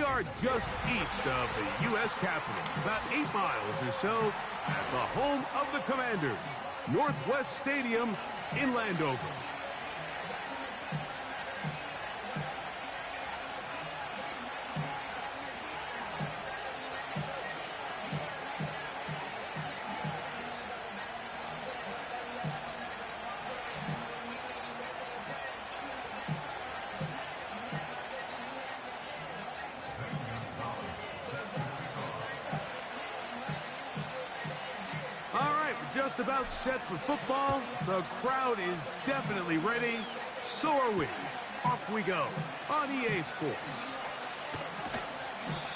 We are just east of the U.S. Capitol, about 8 miles or so, at the home of the Commanders, Northwest Stadium in Landover. Just about set for football. The crowd is definitely ready. So are we. Off we go on EA Sports.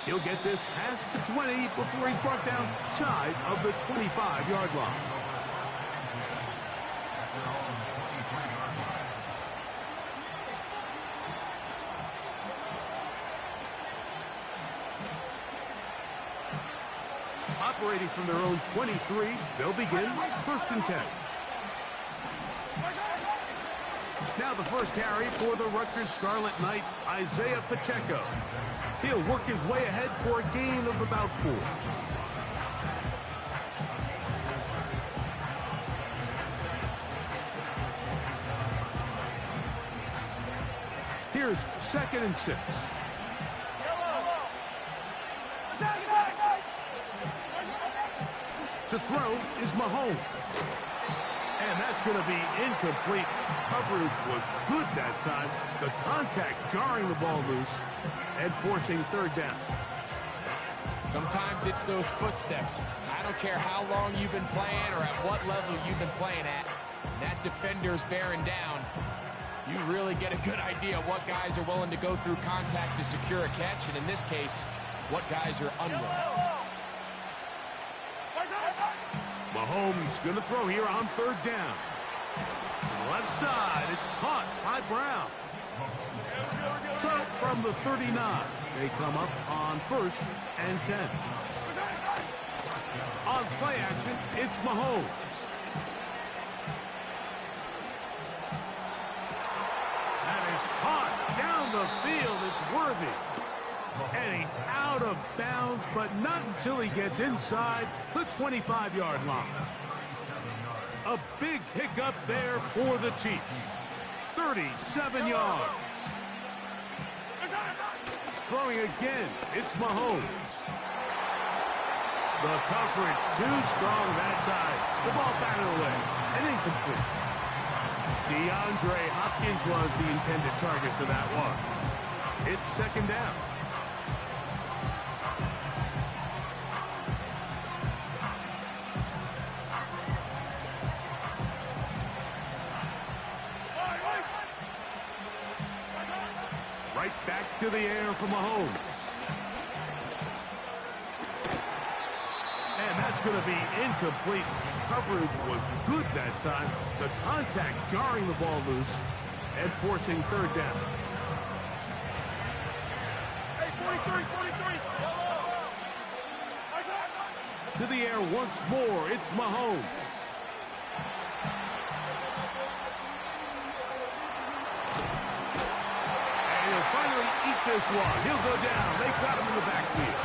He'll get this past the 20 before he's brought down shy of the 25-yard line. Operating from their own 23, they'll begin 1st and 10. Now the first carry for the Rutgers Scarlet Knight, Isaiah Pacheco. He'll work his way ahead for a gain of about 4. Here's 2nd and 6. To throw is Mahomes. And that's going to be incomplete. Coverage was good that time. The contact jarring the ball loose and forcing 3rd down. Sometimes it's those footsteps. I don't care how long you've been playing or at what level you've been playing at. And that defender's bearing down. You really get a good idea of what guys are willing to go through contact to secure a catch. And in this case, what guys are unwilling. Mahomes going to throw here on 3rd down. To the left side, it's caught by Brown. So from the 39, they come up on 1st and 10. On play action, it's Mahomes. That is caught down the field. It's worthy. And he's out of bounds, but not until he gets inside the 25-yard line. A big pickup there for the Chiefs. 37 yards. Throwing again, it's Mahomes. The coverage too strong that time. The ball batted away and incomplete. DeAndre Hopkins was the intended target for that one. It's 2nd down. Right back to the air for Mahomes. And that's going to be incomplete. Coverage was good that time. The contact jarring the ball loose and forcing 3rd down. Hey, 43. To the air once more, it's Mahomes. Finally eat this one. He'll go down. They got him in the backfield.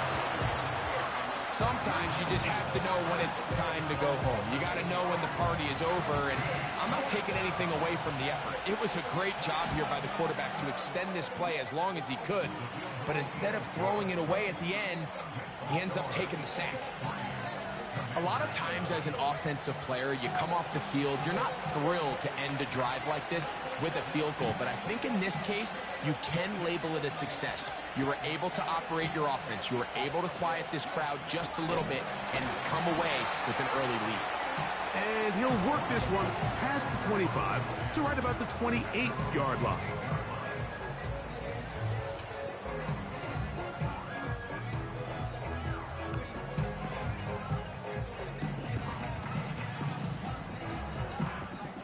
Sometimes you just have to know when it's time to go home. You got to know when the party is over, and I'm not taking anything away from the effort. It was a great job here by the quarterback to extend this play as long as he could, but instead of throwing it away at the end, he ends up taking the sack. A lot of times as an offensive player, you come off the field, you're not thrilled to end a drive like this with a field goal, but I think in this case, you can label it a success. You were able to operate your offense. You were able to quiet this crowd just a little bit and come away with an early lead. And he'll work this one past the 25 to right about the 28-yard line.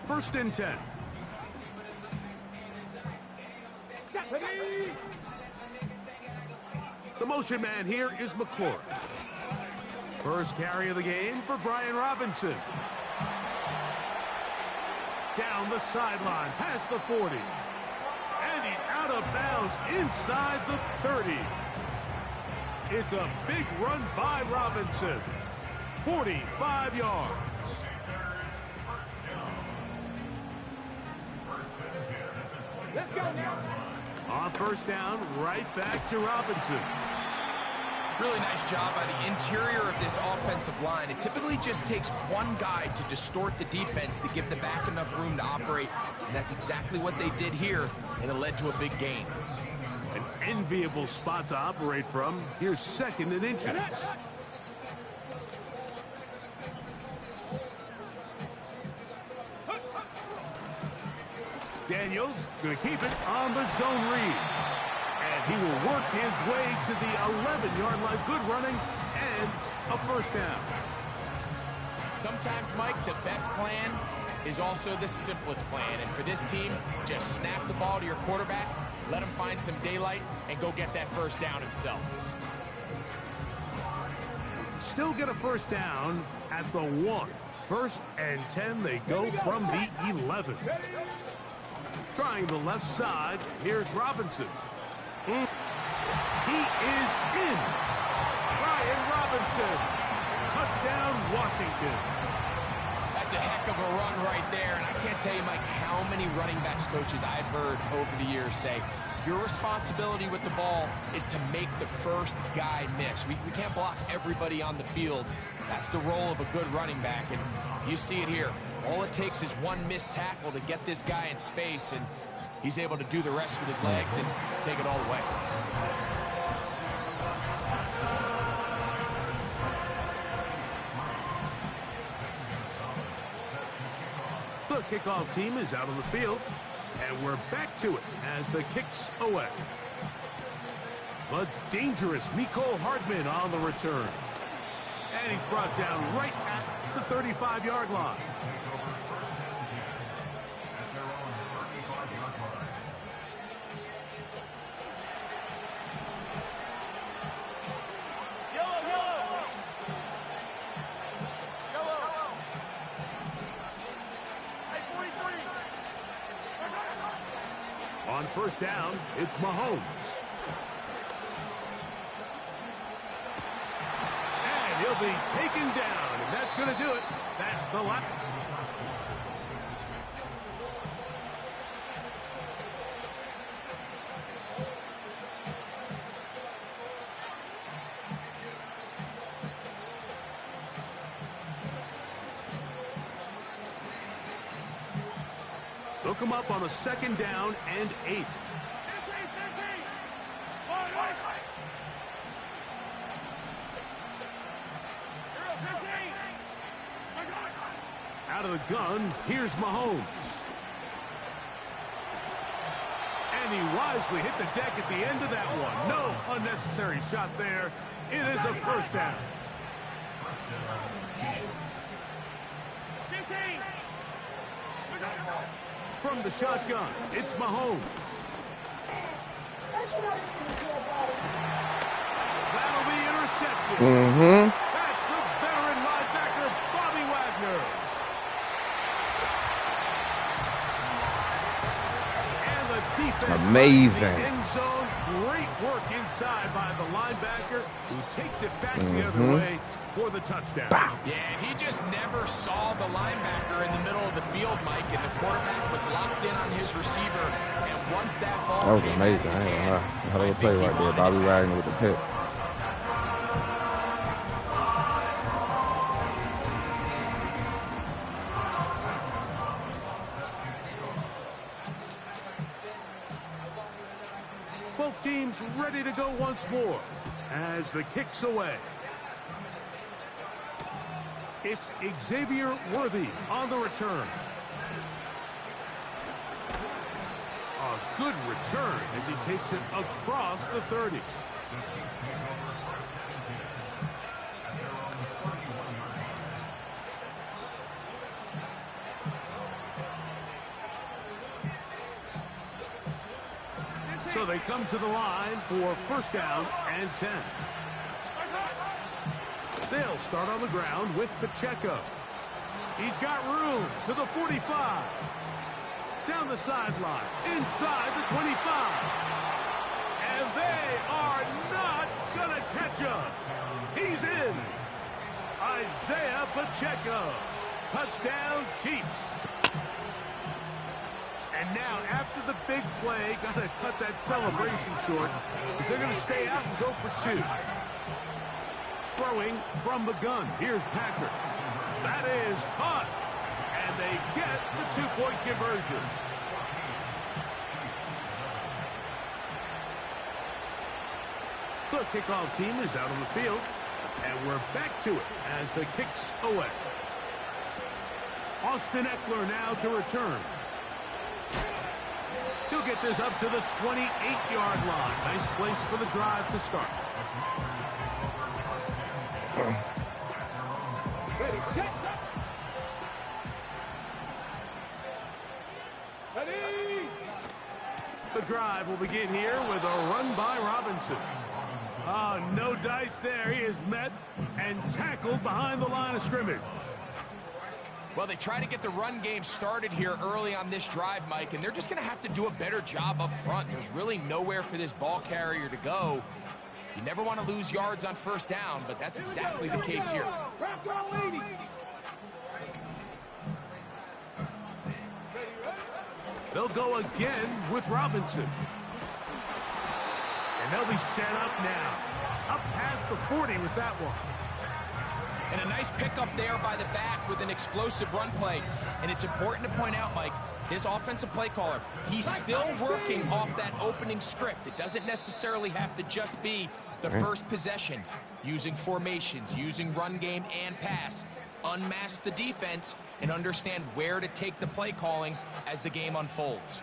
First and 10. The motion man here is McClure. First carry of the game for Brian Robinson. Down the sideline, past the 40. And he's out of bounds inside the 30. It's a big run by Robinson. 45 yards. Let's go now. On first down, right back to Robinson. Really nice job by the interior of this offensive line. It typically just takes one guy to distort the defense to give the back enough room to operate, and that's exactly what they did here, and it led to a big gain. An enviable spot to operate from. Here's 2nd and inches. Daniels going to keep it on the zone read. And he will work his way to the 11-yard line. Good running and a first down. Sometimes, Mike, the best plan is also the simplest plan. And for this team, just snap the ball to your quarterback, let him find some daylight, and go get that first down himself. Still get a first down at the 1. 1st and 10, they go from the 11. Trying the left side, here's Robinson. He is in. Brian Robinson. Touchdown, Washington. That's a heck of a run right there, and I can't tell you, Mike, how many running backs coaches I've heard over the years say, your responsibility with the ball is to make the first guy miss. We can't block everybody on the field. That's the role of a good running back, and you see it here. All it takes is one missed tackle to get this guy in space, and he's able to do the rest with his legs and take it all the way. The kickoff team is out on the field, and we're back to it as the kick's away. The dangerous Mecole Hardman on the return. And he's brought down right at the 35-yard line. On first down, it's Mahomes. And he'll be taken down, and that's going to do it. That's the last. Look him up on a 2nd down and 8. Out of the gun, here's Mahomes. And he wisely hit the deck at the end of that one. No unnecessary shot there. It is a first down. From the shotgun, it's Mahomes. That'll be intercepted. That's the veteran linebacker, Bobby Wagner. And the defense. Amazing. The end zone. Great work inside by the linebacker, who takes it back the other way for the touchdown. Yeah, he just never saw the linebacker in the middle of the field, Mike, and the quarterback was locked in on his receiver. And once that ball That was came amazing. out of his hand, How they play right there. Bobby Wagner with the pick. Both teams ready to go once more as the kick's away. It's Xavier Worthy on the return. A good return as he takes it across the 30. So they come to the line for first down and 10. They'll start on the ground with Pacheco. He's got room to the 45. Down the sideline, inside the 25. And they are not gonna catch him. He's in. Isaiah Pacheco. Touchdown, Chiefs. And now, after the big play, got to cut that celebration short, because they're going to stay out and go for two. Throwing from the gun. Here's Patrick. That is caught. And they get the two-point conversion. The kickoff team is out on the field. And we're back to it as the kick's away. Austin Eckler now to return. He'll get this up to the 28-yard line. Nice place for the drive to start. Ready, set. Ready. The drive will begin here with a run by Robinson. Oh, no dice there. He is met and tackled behind the line of scrimmage. Well, they try to get the run game started here early on this drive, Mike, and they're just going to have to do a better job up front. There's really nowhere for this ball carrier to go. You never want to lose yards on first down, but that's exactly the case here. They'll go again with Robinson. And they'll be set up now. Up past the 40 with that one. And a nice pickup there by the back with an explosive run play. And it's important to point out, Mike, this offensive play caller, he's still working off that opening script. It doesn't necessarily have to just be the first possession. Using formations, using run game and pass. Unmask the defense and understand where to take the play calling as the game unfolds.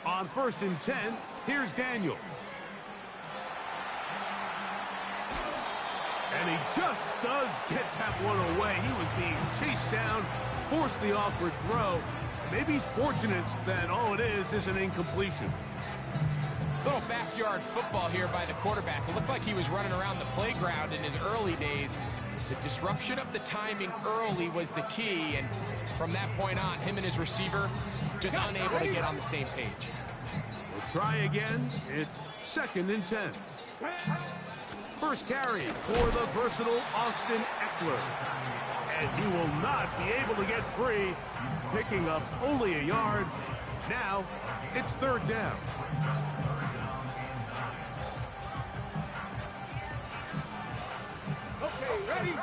On 1st and 10, here's Daniels. And he just does get that one away. He was being chased down, forced the awkward throw. Maybe he's fortunate that all it is an incompletion. Little backyard football here by the quarterback. It looked like he was running around the playground in his early days. The disruption of the timing early was the key, and from that point on, him and his receiver just unable to get on the same page. We'll try again. It's 2nd and 10. First carry for the versatile Austin Eckler. And he will not be able to get free, picking up only a yard. Now, it's 3rd down. Okay, ready.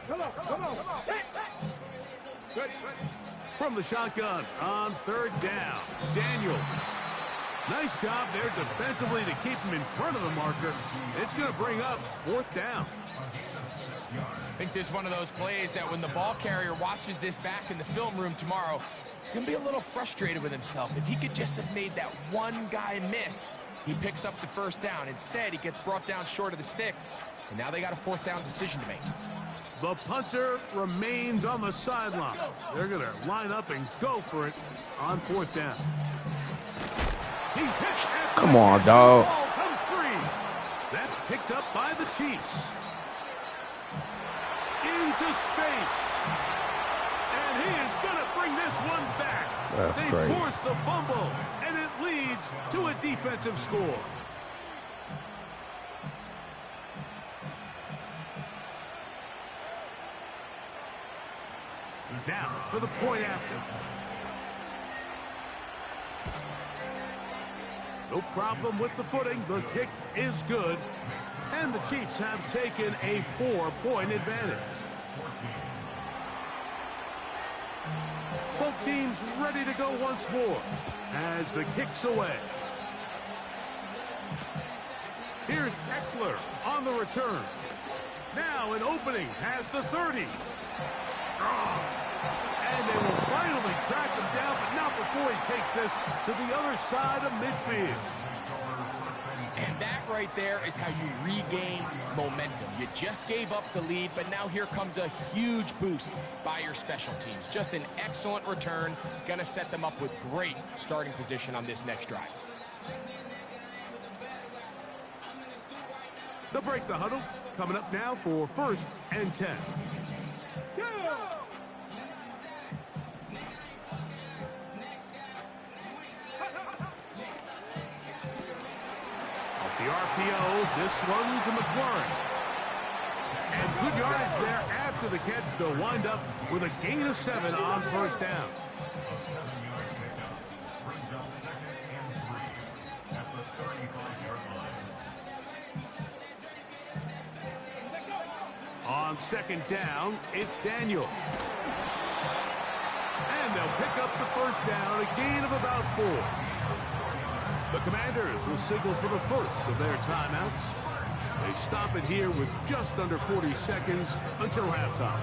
Come on. Ready. From the shotgun on 3rd down, Daniels. Nice job there defensively to keep him in front of the marker. It's going to bring up 4th down. I think this is one of those plays that when the ball carrier watches this back in the film room tomorrow, he's going to be a little frustrated with himself. If he could just have made that one guy miss, he picks up the 1st down. Instead, he gets brought down short of the sticks, and now they got a 4th down decision to make. The punter remains on the sideline. They're going to line up and go for it on 4th down. He's hit. Come on, dog. Ball comes free. That's picked up by the Chiefs. Into space. And he is going to bring this one back. That's they great. force the fumble, and it leads to a defensive score. Now for the point after. No problem with the footing. The kick is good. And the Chiefs have taken a 4-point advantage. Both teams ready to go once more as the kick's away. Here's Eckler on the return. Now an opening past the 30. And they will finally track him down, but not before he takes this to the other side of midfield. And that right there is how you regain momentum. You just gave up the lead, but now here comes a huge boost by your special teams. Just an excellent return. Going to set them up with great starting position on this next drive. They'll break the huddle. Coming up now for 1st and 10. Off the RPO, this one to McLaurin. And good yardage there after the catch. They'll wind up with a gain of 7 on 1st down. On 2nd down, it's Daniel. And they'll pick up the 1st down, a gain of about 4. The Commanders will signal for the first of their timeouts. They stop it here with just under 40 seconds until halftime.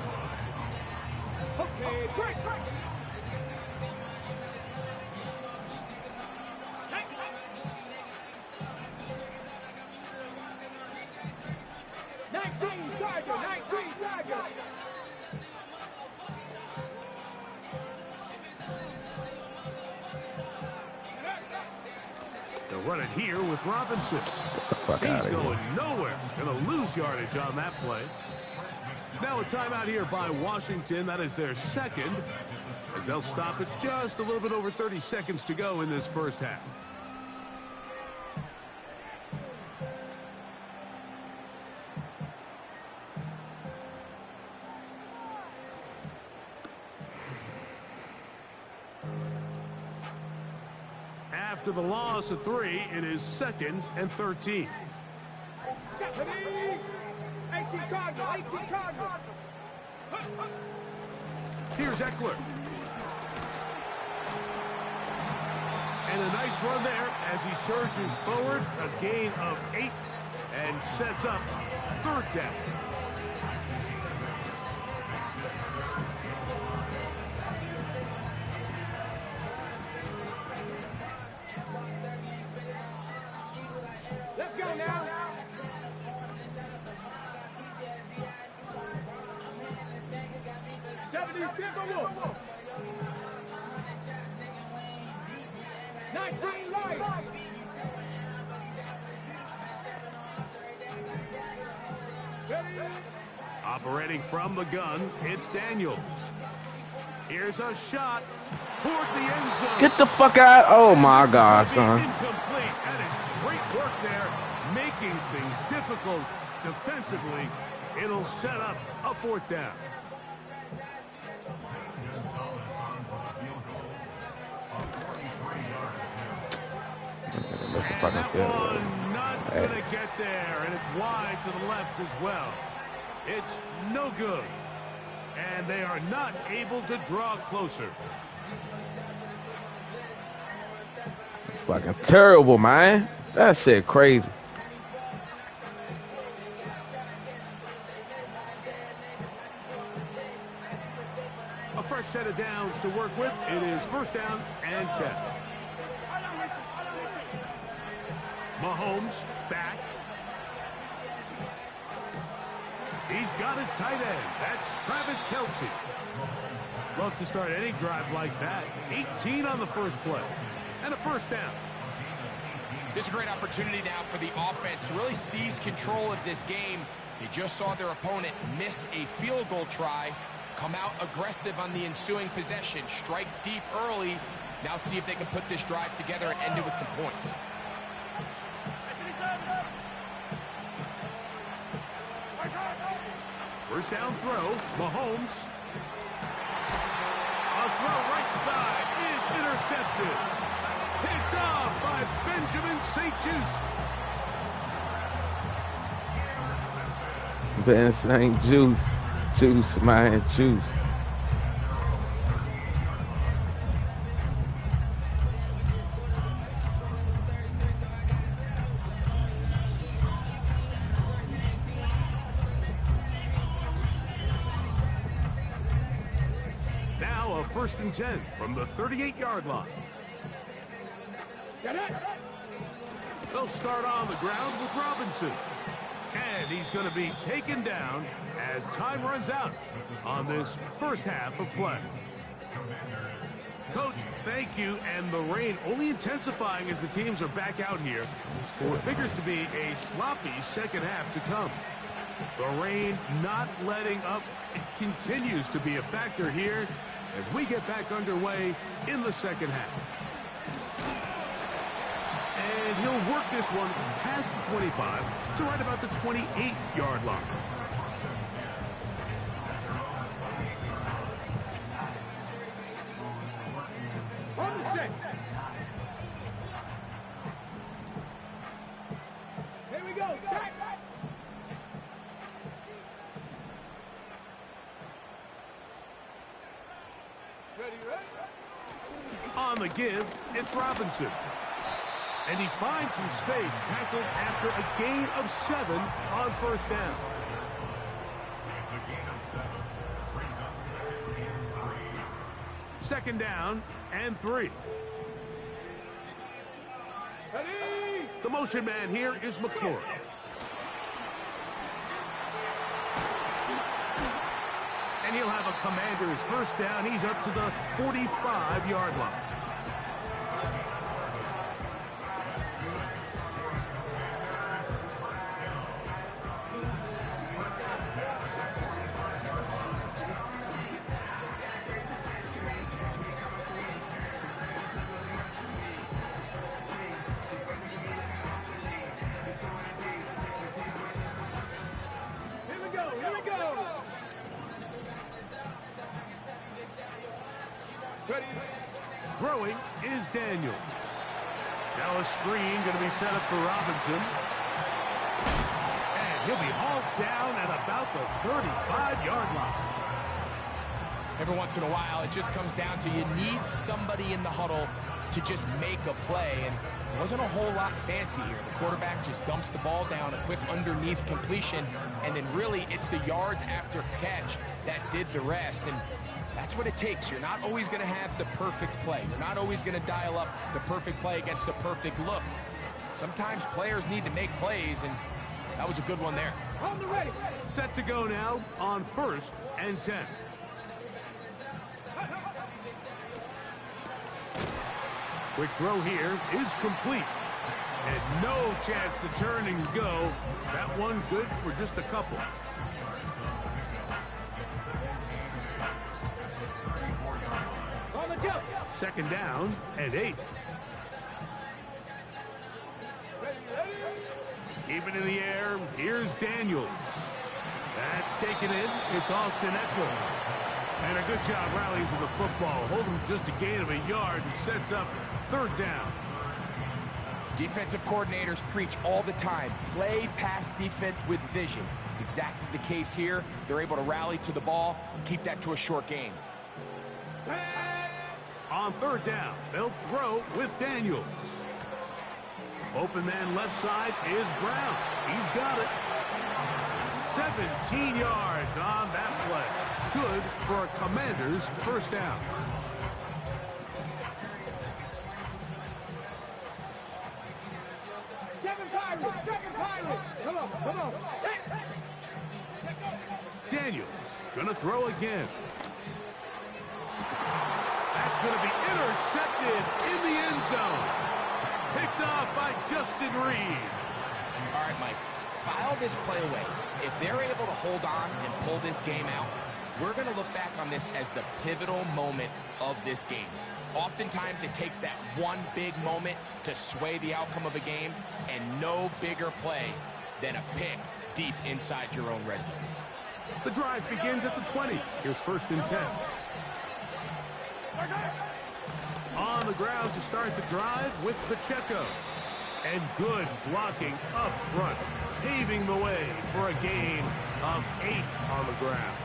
Okay, break. 19 Tiger. They'll run it here with Robinson. Get the fuck out He's of here. going nowhere. Going to lose yardage on that play. Now a timeout here by Washington. That is their 2nd, as they'll stop it just a little bit over 30 seconds to go in this 1st half. After the loss of 3, it is 2nd and 13. 18 Cardinals. Here's Eckler. And a nice run there as he surges forward. A gain of 8 and sets up 3rd down. Let's go now. Timberwolves. 19 Lions. Operating from the gun, it's Daniels. Here's a shot toward the end zone. Get the fuck out. Oh, my God, son. Incomplete. That is great work there, making things difficult defensively. It'll set up a 4th down. Missed the And fucking that field. one not going to get there, and it's wide to the left as well. It's no good, and they are not able to draw closer. It's fucking terrible, man. That shit crazy. A fresh set of downs to work with. It is 1st down and 10. Mahomes back. He's got his tight end. That's Travis Kelce. Love to start any drive like that. 18 on the first play. And a 1st down. This is a great opportunity now for the offense to really seize control of this game. They just saw their opponent miss a field goal try, come out aggressive on the ensuing possession, strike deep early. Now see if they can put this drive together and end it with some points. First down throw, Mahomes. A throw right side is intercepted. Picked off by Benjamin St. Juice. Ben St. Juice. Juice, man, juice. Now a 1st and 10 from the 38-yard line. They'll start on the ground with Robinson. And he's going to be taken down as time runs out on this 1st half of play. Coach, thank you. And the rain only intensifying as the teams are back out here for what figures to be a sloppy second half to come. The rain not letting up. It continues to be a factor here as we get back underway in the second half. And he'll work this one past the 25 to right about the 28-yard line. On the set. Here we go. Back. Ready? On the give, it's Robinson. And he finds some space, tackled after a gain of 7 on first down. Second down and 3. Ready? The motion man here is McClure. And he'll have a Commander's first down. He's up to the 45-yard line. Throwing is Daniels. Now a screen going to be set up for Robinson. And he'll be hauled down at about the 35-yard line. Every once in a while, it just comes down to you need somebody in the huddle to just make a play. And it wasn't a whole lot fancy here. The quarterback just dumps the ball down, a quick underneath completion, and then really it's the yards after catch that did the rest. And that's what it takes. You're not always going to have the perfect play. You're not always going to dial up the perfect play against the perfect look. Sometimes players need to make plays, and that was a good one there. On the ready. Set to go now on 1st and 10. Quick throw here is complete. And no chance to turn and go. That one good for just a couple. On the jump. Second down and 8. Keeping in the air, here's Daniels. That's taken in. It's Austin Eckler. And a good job rallying to the football. Holding just a gain of a yard and sets up 3rd down. Defensive coordinators preach all the time, play pass defense with vision. It's exactly the case here. They're able to rally to the ball and keep that to a short gain. On 3rd down, they'll throw with Daniels. Open man left side is Brown. He's got it. 17 yards on that play. Good for a Commander's first down. Second pirate. Come on. Daniels gonna throw again. That's gonna be intercepted in the end zone. Picked off by Justin Reed. All right, Mike, file this play away. If they're able to hold on and pull this game out, we're going to look back on this as the pivotal moment of this game. Oftentimes, it takes that one big moment to sway the outcome of a game, and no bigger play than a pick deep inside your own red zone. The drive begins at the 20. Here's 1st and 10. On the ground to start the drive with Pacheco. And good blocking up front, paving the way for a gain of 8 on the ground.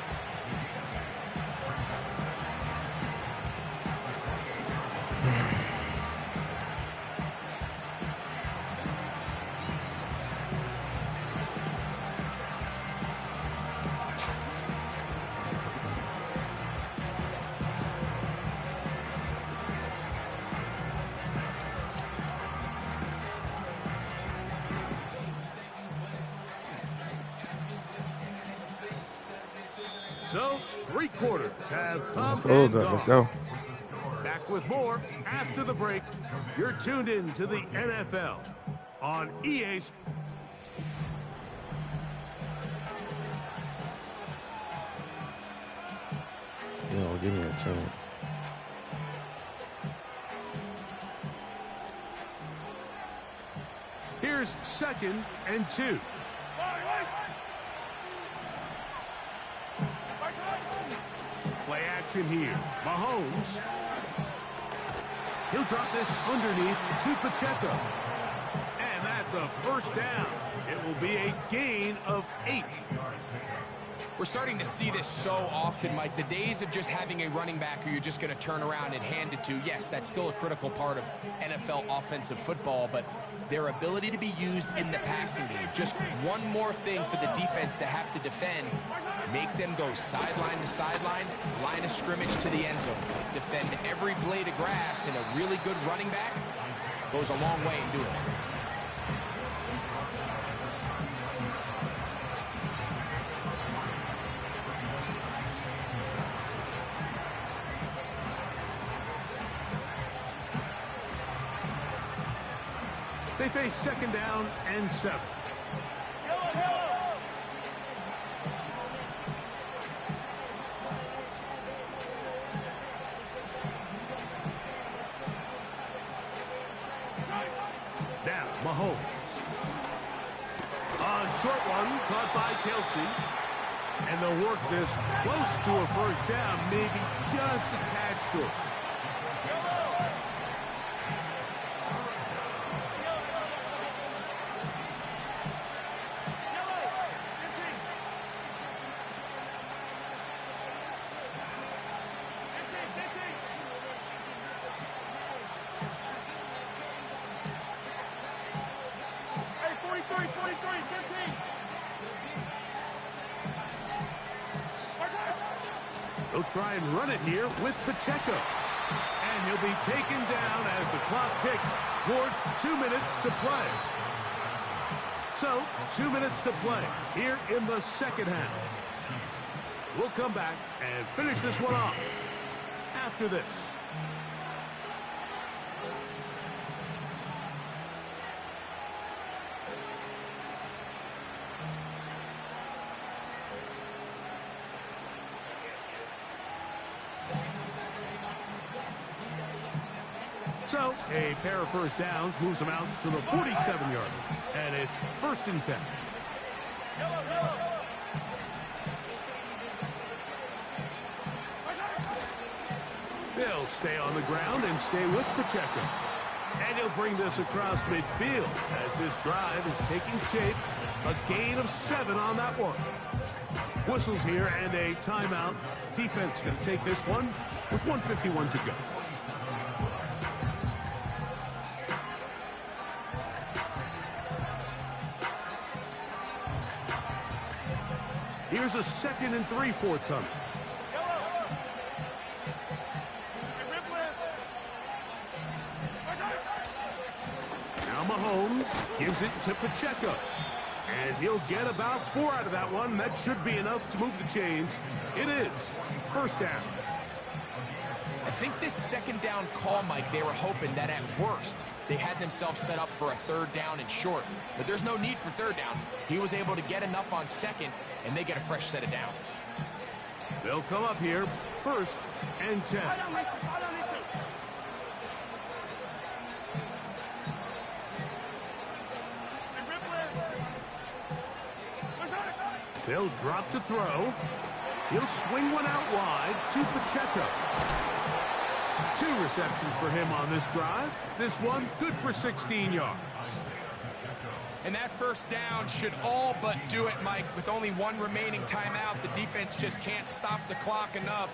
So, 3 quarters have come and gone. Let's go. Back with more after the break. You're tuned in to the NFL on EA Sports. You know, give me a chance. Here's 2nd and 2. Play action here. Mahomes. He'll drop this underneath to Pacheco. And that's a first down. It will be a gain of 8. We're starting to see this so often, Mike. The days of just having a running back who you're just going to turn around and hand it to, yes, that's still a critical part of NFL offensive football, but their ability to be used in the passing game, just one more thing for the defense to have to defend, make them go sideline to sideline, line of scrimmage to the end zone, defend every blade of grass, and a really good running back goes a long way in doing it. They face 2nd down and 7. Now, Mahomes. A short one caught by Kelsey. And they'll work this close to a first down, maybe just a tad short. They'll try and run it here with Pacheco. And he'll be taken down as the clock ticks towards 2 minutes to play. So, 2 minutes to play here in the second half. We'll come back and finish this one off after this. So, a pair of first downs moves them out to the 47-yard. And it's 1st and 10. They'll stay on the ground and stay with Pacheco. And he'll bring this across midfield as this drive is taking shape. A gain of 7 on that one. Whistles here and a timeout. Defense going to take this one with 1:51 to go. Here's a 2nd and 3 forthcoming. Now Mahomes gives it to Pacheco. And he'll get about 4 out of that one. That should be enough to move the chains. It is 1st down. I think this 2nd down call, Mike, they were hoping that at worst they had themselves set up for a 3rd down and short. But there's no need for 3rd down. He was able to get enough on 2nd, and they get a fresh set of downs. They'll come up here 1st and 10. They'll drop to throw. He'll swing one out wide to Pacheco. 2 receptions for him on this drive. This one good for 16 yards. And that 1st down should all but do it, Mike. With only 1 remaining timeout, the defense just can't stop the clock enough.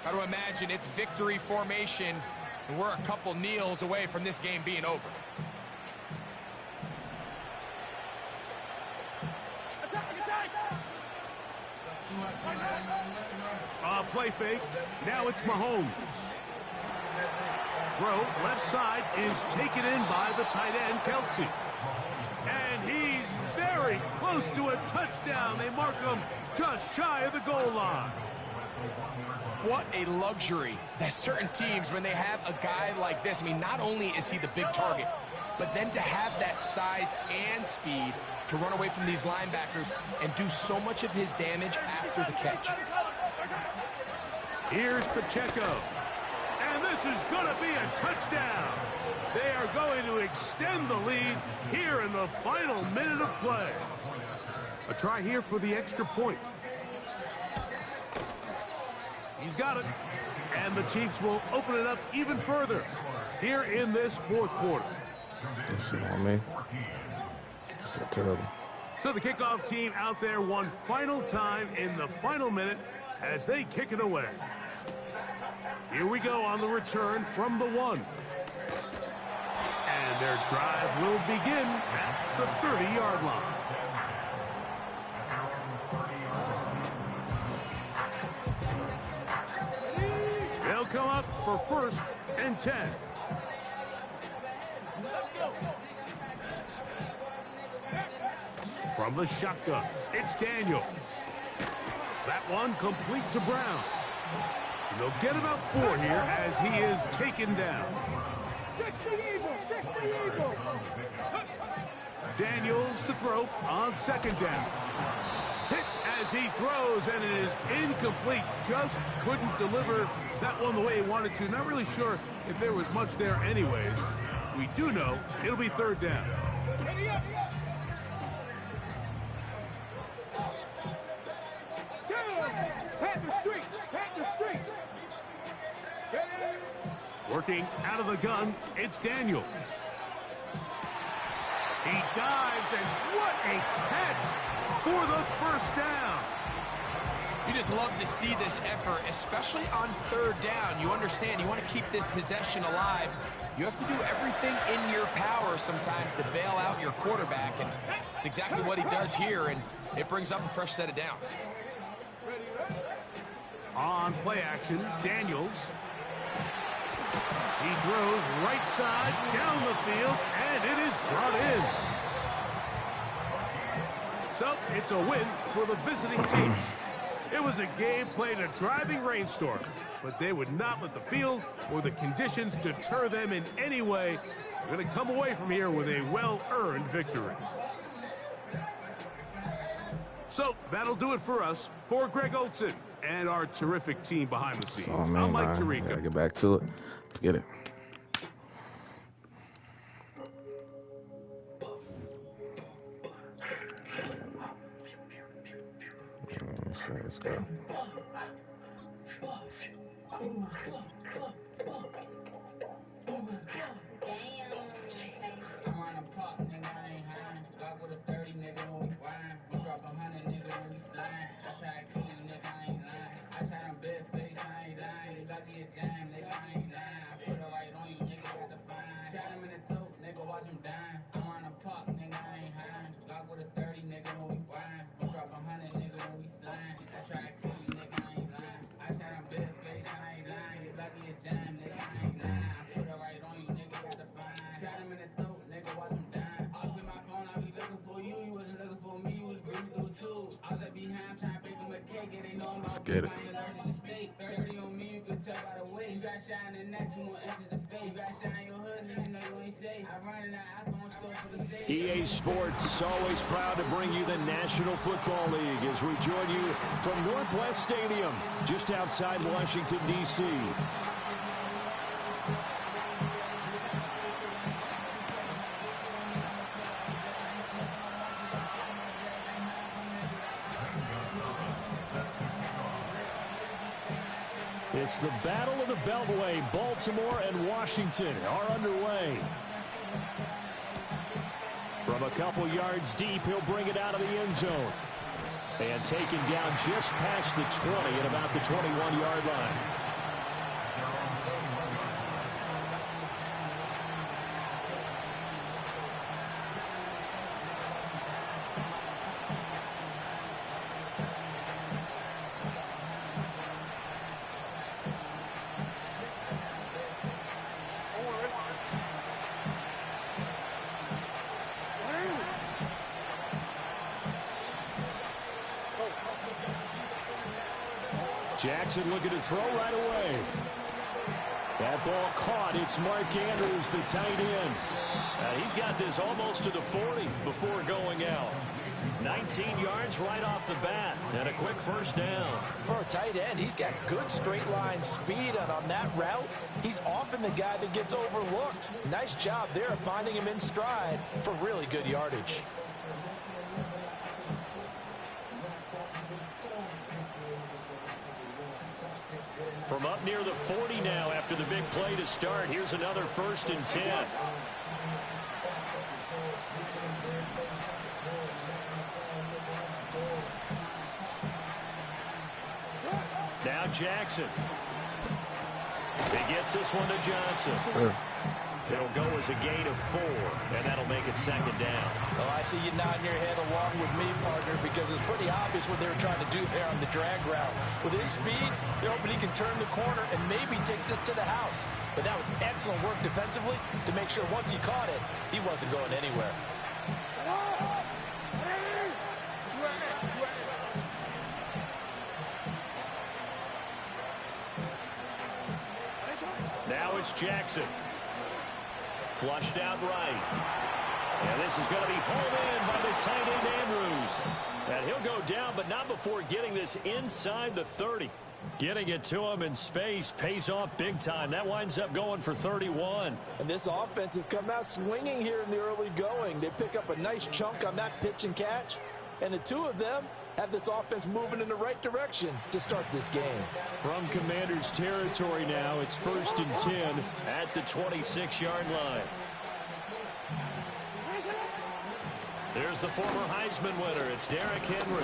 Got to imagine it's victory formation, and we're a couple kneels away from this game being over. Play fake. Now it's Mahomes. Throw left side is taken in by the tight end, Kelsey. And he's very close to a touchdown. They mark him just shy of the goal line. What a luxury. There's certain teams, when they have a guy like this, I mean, not only is he the big target, but then to have that size and speed to run away from these linebackers and do so much of his damage after the catch. Here's Pacheco. And this is going to be a touchdown. They are going to extend the lead here in the final minute of play. A try here for the extra point. He's got it. And the Chiefs will open it up even further here in this fourth quarter. So terrible. So the kickoff team out there one final time in the final minute as they kick it away. Here we go on the return from the 1. And their drive will begin at the 30-yard line. They'll come up for 1st and 10. From the shotgun, it's Daniels. That one complete to Brown. And they'll get about 4 here as he is taken down. Daniels to throw on 2nd down. Hit as he throws, and it is incomplete. Just couldn't deliver that one the way he wanted to. Not really sure if there was much there anyways. We do know it'll be 3rd down. Working out of the gun, it's Daniels. He dives, and what a catch for the 1st down. You just love to see this effort, especially on 3rd down. You understand, you want to keep this possession alive. You have to do everything in your power sometimes to bail out your quarterback, and it's exactly what he does here, and it brings up a fresh set of downs. On play action, Daniels. He throws right side down the field, and it is brought in. So it's a win for the visiting Chiefs. It was a game played in a driving rainstorm, but they would not let the field or the conditions deter them in any way. They're going to come away from here with a well-earned victory. So that'll do it for us. For Greg Olson and our terrific team behind the scenes, I'm Mike Tirico. Gotta get back to it. Let's get it. Let's go. Let's get it. EA Sports, always proud to bring you the National Football League as we join you from Northwest Stadium, just outside Washington, D.C. It's the Battle of the Beltway. Baltimore and Washington are underway. From a couple yards deep, he'll bring it out of the end zone. And taken down just past the 20 at about the 21-yard line. Jackson looking to throw right away. That ball caught. It's Mark Andrews, the tight end. He's got this almost to the 40 before going out. 19 yards right off the bat, and a quick first down. For a tight end, he's got good straight line speed, and on that route, he's often the guy that gets overlooked. Nice job there of finding him in stride for really good yardage. From up near the 40 now after the big play to start. Here's another 1st and 10. Now Jackson. He gets this one to Johnson. It'll go as a gain of 4, and that'll make it 2nd down. Oh, I see you nodding your head along with me, partner, because it's pretty obvious what they were trying to do there on the drag route. With his speed, they're hoping he can turn the corner and maybe take this to the house. But that was excellent work defensively to make sure once he caught it, he wasn't going anywhere. Now it's Jackson. Flushed out right. And this is going to be hauled in by the tight end Andrews. And he'll go down, but not before getting this inside the 30. Getting it to him in space pays off big time. That winds up going for 31. And this offense has come out swinging here in the early going. They pick up a nice chunk on that pitch and catch. And the two of them have this offense moving in the right direction to start this game. From Commander's territory now, it's 1st and 10 at the 26-yard line. There's the former Heisman winner. It's Derrick Henry.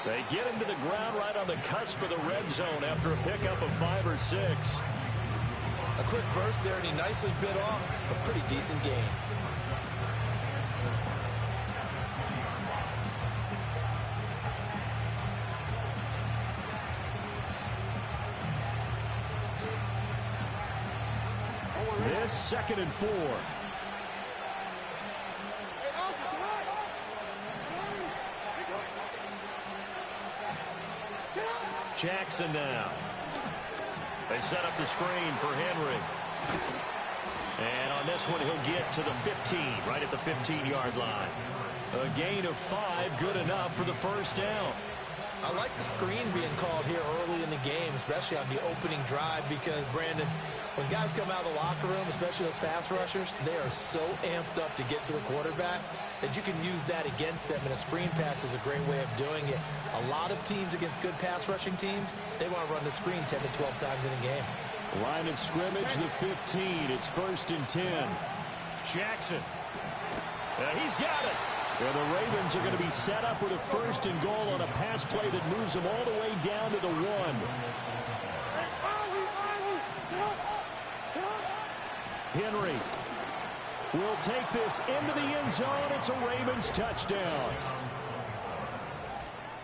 They get him to the ground right on the cusp of the red zone after a pickup of 5 or 6. A quick burst there, and he nicely bit off a pretty decent gain. This 2nd and 4. Jackson now. They set up the screen for Henry. And on this one, he'll get to the 15, right at the 15-yard line. A gain of 5, good enough for the first down. I like the screen being called here early in the game, especially on the opening drive, because, Brandon, when guys come out of the locker room, especially those pass rushers, they are so amped up to get to the quarterback that you can use that against them, and a screen pass is a great way of doing it. A lot of teams against good pass rushing teams, they want to run the screen 10 to 12 times in a game. Line of scrimmage, the 15. It's 1st and 10. Jackson. He's got it. And the Ravens are going to be set up with a 1st and goal on a pass play that moves them all the way down to the 1. Henry will take this into the end zone. It's a Ravens touchdown.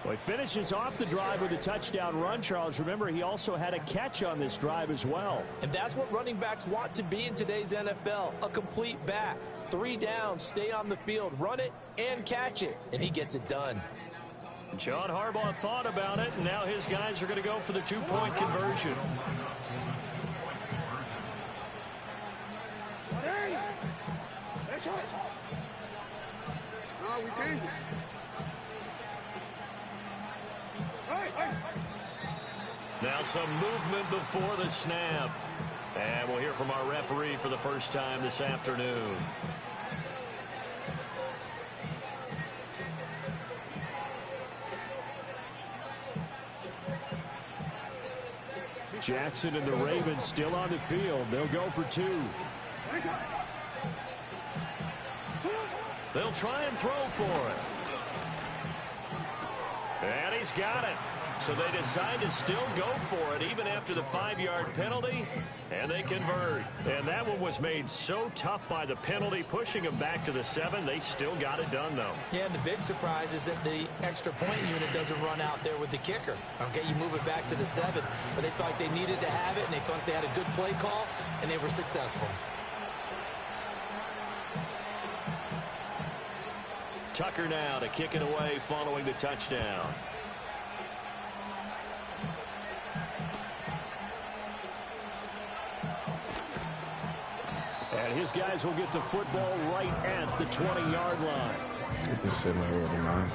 Well, he finishes off the drive with a touchdown run, Charles. Remember, he also had a catch on this drive as well. And that's what running backs want to be in today's NFL, a complete back. 3 downs, stay on the field, run it, and catch it. And he gets it done. John Harbaugh thought about it, and now his guys are going to go for the 2-point conversion. No, we changed it. Now some movement before the snap. And we'll hear from our referee for the first time this afternoon. Jackson and the Ravens still on the field. They'll go for 2. They'll try and throw for it. And he's got it. So they decide to still go for it even after the 5-yard penalty, and they convert. And that one was made so tough by the penalty, pushing them back to the 7. They still got it done, though. Yeah, and the big surprise is that the extra point unit doesn't run out there with the kicker. Okay, you move it back to the 7, but they felt like they needed to have it, and they felt like they had a good play call, and they were successful. Tucker now to kick it away following the touchdown. And his guys will get the football right at the 20-yard line. Get this shit over, man.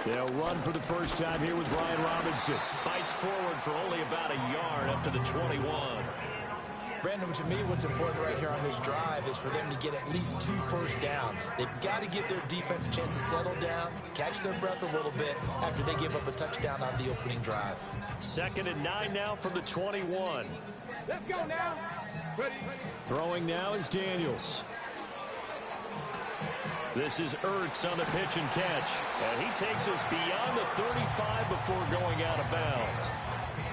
They'll run for the first time here with Brian Robinson. Fights forward for only about a yard up to the 21. Brandon, to me, what's important right here on this drive is for them to get at least 2 first downs. They've got to give their defense a chance to settle down, catch their breath a little bit after they give up a touchdown on the opening drive. 2nd and 9 now from the 21. Let's go now. Ready. Throwing now is Daniels. This is Ertz on the pitch and catch. And he takes us beyond the 35 before going out of bounds.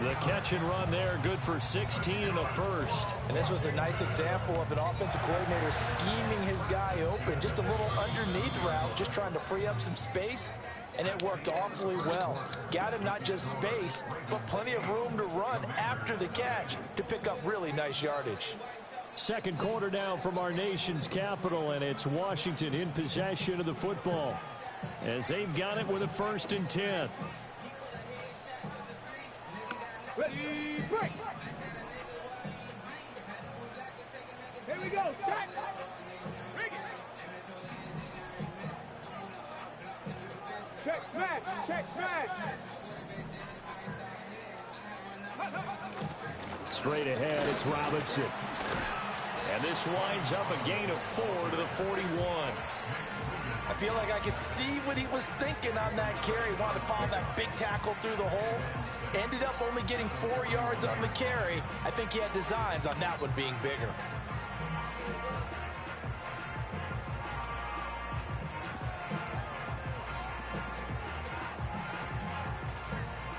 The catch and run there, good for 16 and a first. And this was a nice example of an offensive coordinator scheming his guy open. Just a little underneath route, just trying to free up some space. And it worked awfully well. Got him not just space, but plenty of room to run after the catch to pick up really nice yardage. Second quarter now from our nation's capital, and it's Washington in possession of the football as they've got it with a 1st and 10. Ready, break. Here we go. Check. Bring it. Check, smash. Check, smash. Straight ahead, it's Robinson. And this winds up a gain of 4 to the 41. I feel like I could see what he was thinking on that carry. Wanted to follow that big tackle through the hole. Ended up only getting 4 yards on the carry. I think he had designs on that one being bigger.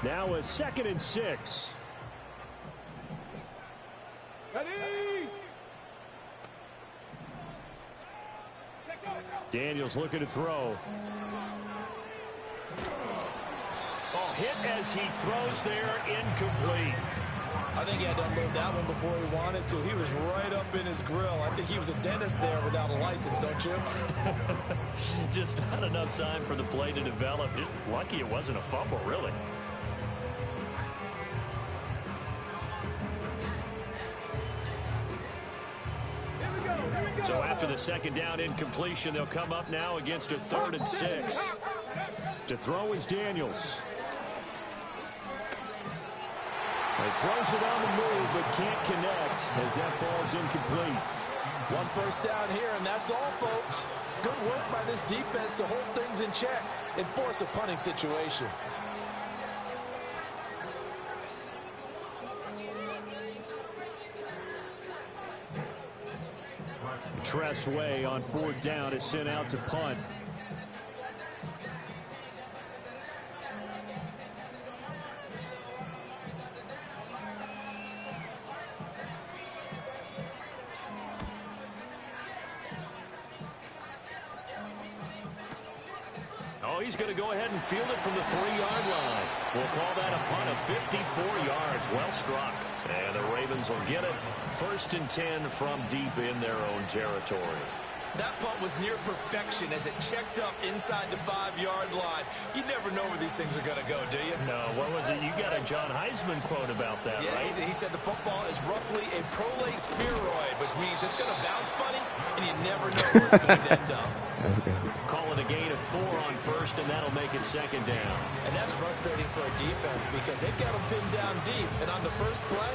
Now a 2nd and 6. Ready. Daniels looking to throw. Oh, hit as he throws there, incomplete. I think he had to unload that one before he wanted to. He was right up in his grill. I think he was a dentist there without a license, don't you? Just not enough time for the play to develop. Just lucky it wasn't a fumble, really. So after the 2nd down incompletion, they'll come up now against a 3rd and 6. To throw is Daniels. He throws it on the move, but can't connect as that falls incomplete. 1 first down here, and that's all, folks. Good work by this defense to hold things in check and force a punting situation. Tressway on 4th down is sent out to punt. Oh, he's going to go ahead and field it from the 3-yard line. We'll call that a punt of 54 yards. Well struck. And the Ravens will get it. 1st and 10 from deep in their own territory. That punt was near perfection as it checked up inside the 5-yard line. You never know where these things are going to go, do you? No, what was it? You got a John Heisman quote about that, yeah, right? He said the football is roughly a prolate spheroid, which means it's going to bounce funny, and you never know where it's going to end up. That's good. Calling a gain of 4 on 1st, and that'll make it 2nd down. And that's frustrating for a defense because they've got them pinned down deep, and on the first play,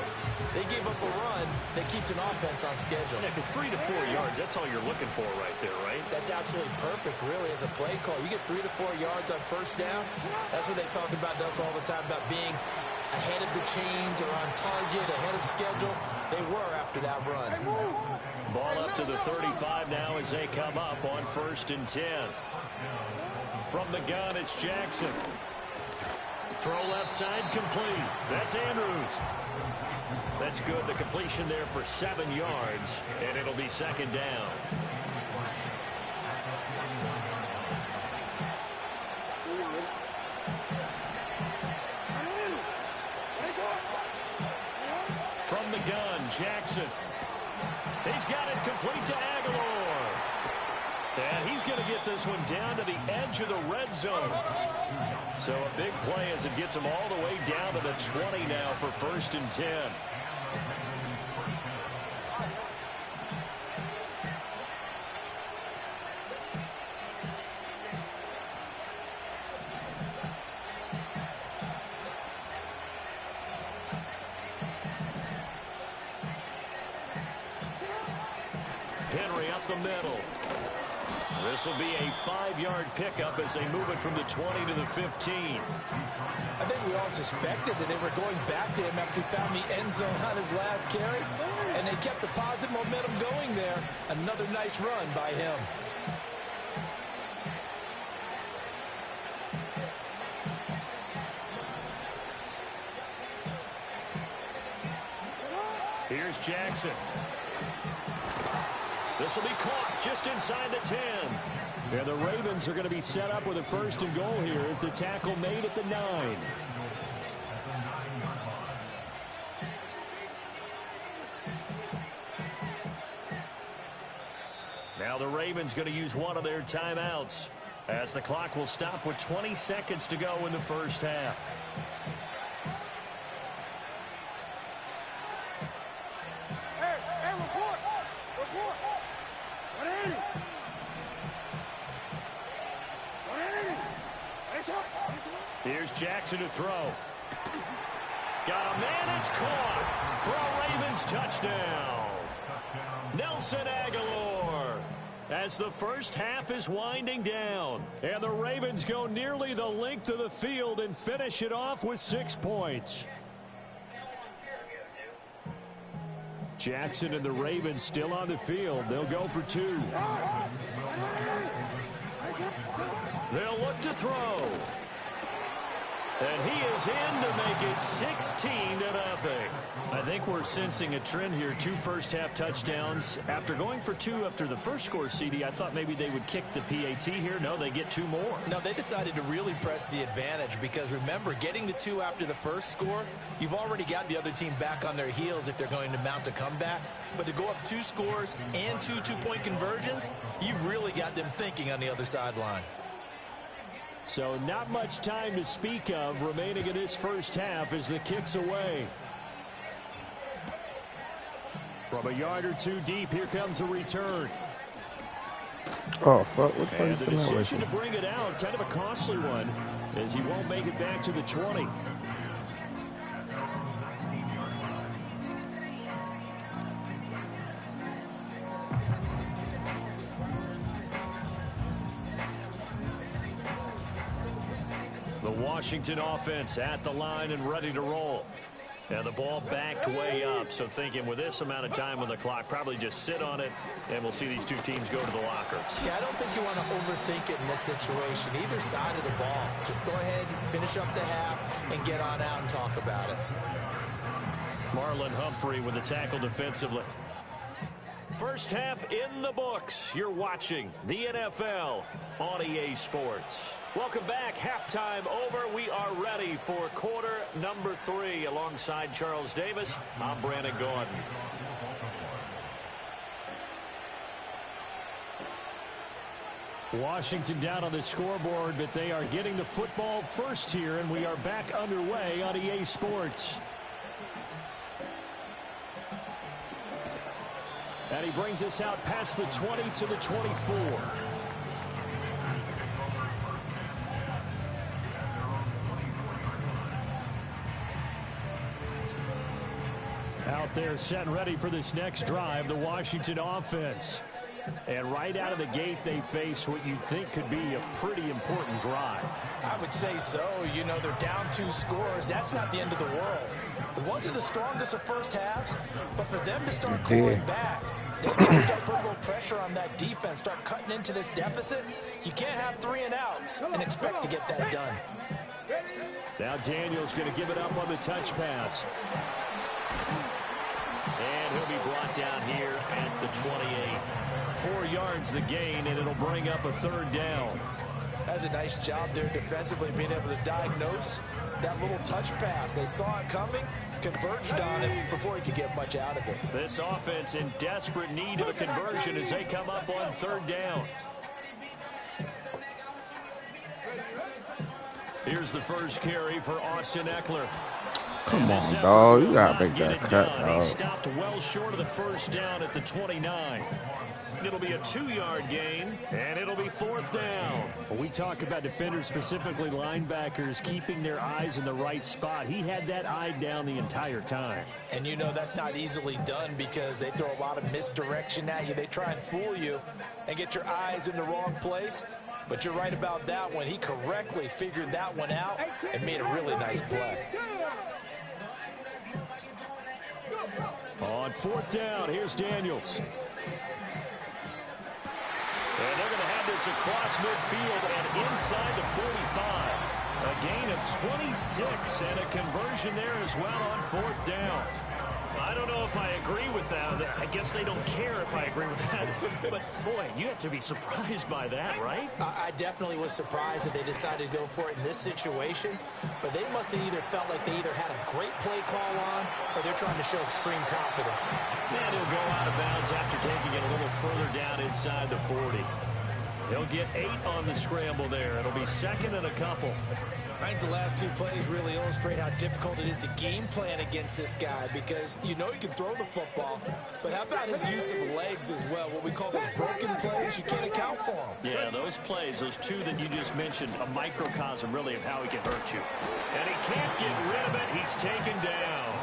they gave up a run that keeps an offense on schedule. Yeah, because 3 to 4 yards, that's all you're looking for right there, right? That's absolutely perfect, really, as a play call. You get 3 to 4 yards on 1st down. That's what they talk about us all the time, about being ahead of the chains or on target, ahead of schedule. They were after that run. Ball up to the 35 now as they come up on 1st and 10. From the gun, it's Jackson. Throw left side complete. That's Andrews. That's good. The completion there for 7 yards, and it'll be 2nd down. Jackson. He's got it complete to Aguilar. And he's going to get this one down to the edge of the red zone. So a big play as it gets him all the way down to the 20 now for 1st and 10. Henry up the middle. This will be a 5-yard pickup as they move it from the 20 to the 15. I think we all suspected that they were going back to him after he found the end zone on his last carry, and they kept the positive momentum going there. Another nice run by him. Here's Jackson. This will be caught just inside the 10. Yeah, the Ravens are going to be set up with a 1st and goal here as the tackle made at the 9. Now the Ravens going to use one of their timeouts as the clock will stop with 20 seconds to go in the first half. Here's Jackson to throw. Got a man, it's caught for a Ravens touchdown. Nelson Aguilar as the first half is winding down. And the Ravens go nearly the length of the field and finish it off with 6 points. Jackson and the Ravens still on the field. They'll go for 2. They'll look to throw. And he is in to make it 16-0. I think we're sensing a trend here. 2 first-half touchdowns. After going for 2 after the first score, CD, I thought maybe they would kick the PAT here. No, they get 2 more. No, they decided to really press the advantage because, remember, getting the 2 after the first score, you've already got the other team back on their heels if they're going to mount a comeback. But to go up 2 scores and 2 two-point conversions, you've really got them thinking on the other sideline. So not much time to speak of remaining in this first half as the kick's away. From a yard or 2 deep, here comes a return. Oh, fuck. What the fuck And is the going on with decision him? to bring it out, kind of a costly one, as he won't make it back to the 20. The Washington offense at the line and ready to roll. And the ball backed way up. So thinking with this amount of time on the clock, probably just sit on it, and we'll see these 2 teams go to the lockers. Yeah, I don't think you want to overthink it in this situation. Either side of the ball. Just go ahead, finish up the half, and get on out and talk about it. Marlon Humphrey with the tackle defensively. First half in the books. You're watching the NFL on EA Sports. Welcome back. Halftime over. We are ready for quarter number 3. Alongside Charles Davis, I'm Brandon Gordon. Washington down on the scoreboard, but they are getting the football first here, and we are back underway on EA Sports. And he brings us out past the 20 to the 24. Out there set and ready for this next drive, the Washington offense. And right out of the gate, they face what you think could be a pretty important drive. I would say so. You know, they're down 2 scores. That's not the end of the world. It wasn't the strongest of first halves, but for them to start clawing back, they can start putting a little pressure on that defense, start cutting into this deficit. You can't have 3 and outs and expect to get that done. Now Daniel's going to give it up on the touch pass. And he'll be brought down here at the 28. 4 yards the gain, and it'll bring up a 3rd down. Has a nice job there defensively, being able to diagnose that little touch pass. They saw it coming, converged on it before he could get much out of it. This offense in desperate need of a conversion as they come up on 3rd down. Here's the first carry for Austin Eckler. Come on, dog. You gotta make that cut, He dog. stopped well short of the 1st down at the 29. It'll be a 2-yard gain, and it'll be 4th down. Well, we talk about defenders, specifically linebackers, keeping their eyes in the right spot. He had that eye down the entire time. And you know that's not easily done because they throw a lot of misdirection at you. They try and fool you and get your eyes in the wrong place. But you're right about that one. He correctly figured that one out and made a really nice play. On 4th down, here's Daniels. And they're going to have this across midfield and inside the 45. A gain of 26 and a conversion there as well on 4th down. I don't know if I agree with that. I guess they don't care if I agree with that. But, boy, you have to be surprised by that, right? I definitely was surprised that they decided to go for it in this situation. But they must have either felt like they either had a great play call on or they're trying to show extreme confidence. And he'll go out of bounds after taking it a little further down inside the 40. He'll get 8 on the scramble there. It'll be 2nd and a couple. I think the last 2 plays really illustrate how difficult it is to game plan against this guy because you know he can throw the football, but how about his use of legs as well? What we call those broken plays, you can't account for them. Yeah, those plays, those 2 that you just mentioned, a microcosm really of how he can hurt you. And he can't get rid of it. He's taken down.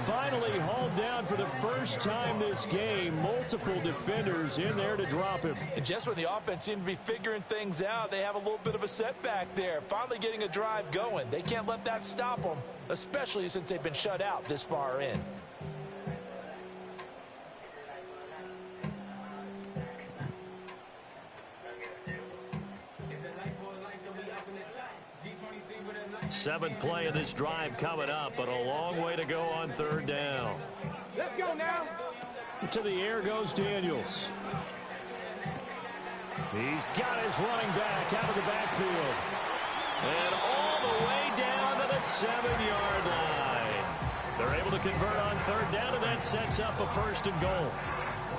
Finally hauled down for the first time this game. Multiple defenders in there to drop him. And just when the offense seemed to be figuring things out, they have a little bit of a setback there. Finally getting a drive going. They can't let that stop them, especially since they've been shut out this far in. Seventh play of this drive coming up, but a long way to go on 3rd down. Let's go now. To the air goes Daniels. He's got his running back out of the backfield. And all the way down to the 7-yard line. They're able to convert on 3rd down, and that sets up a 1st and goal.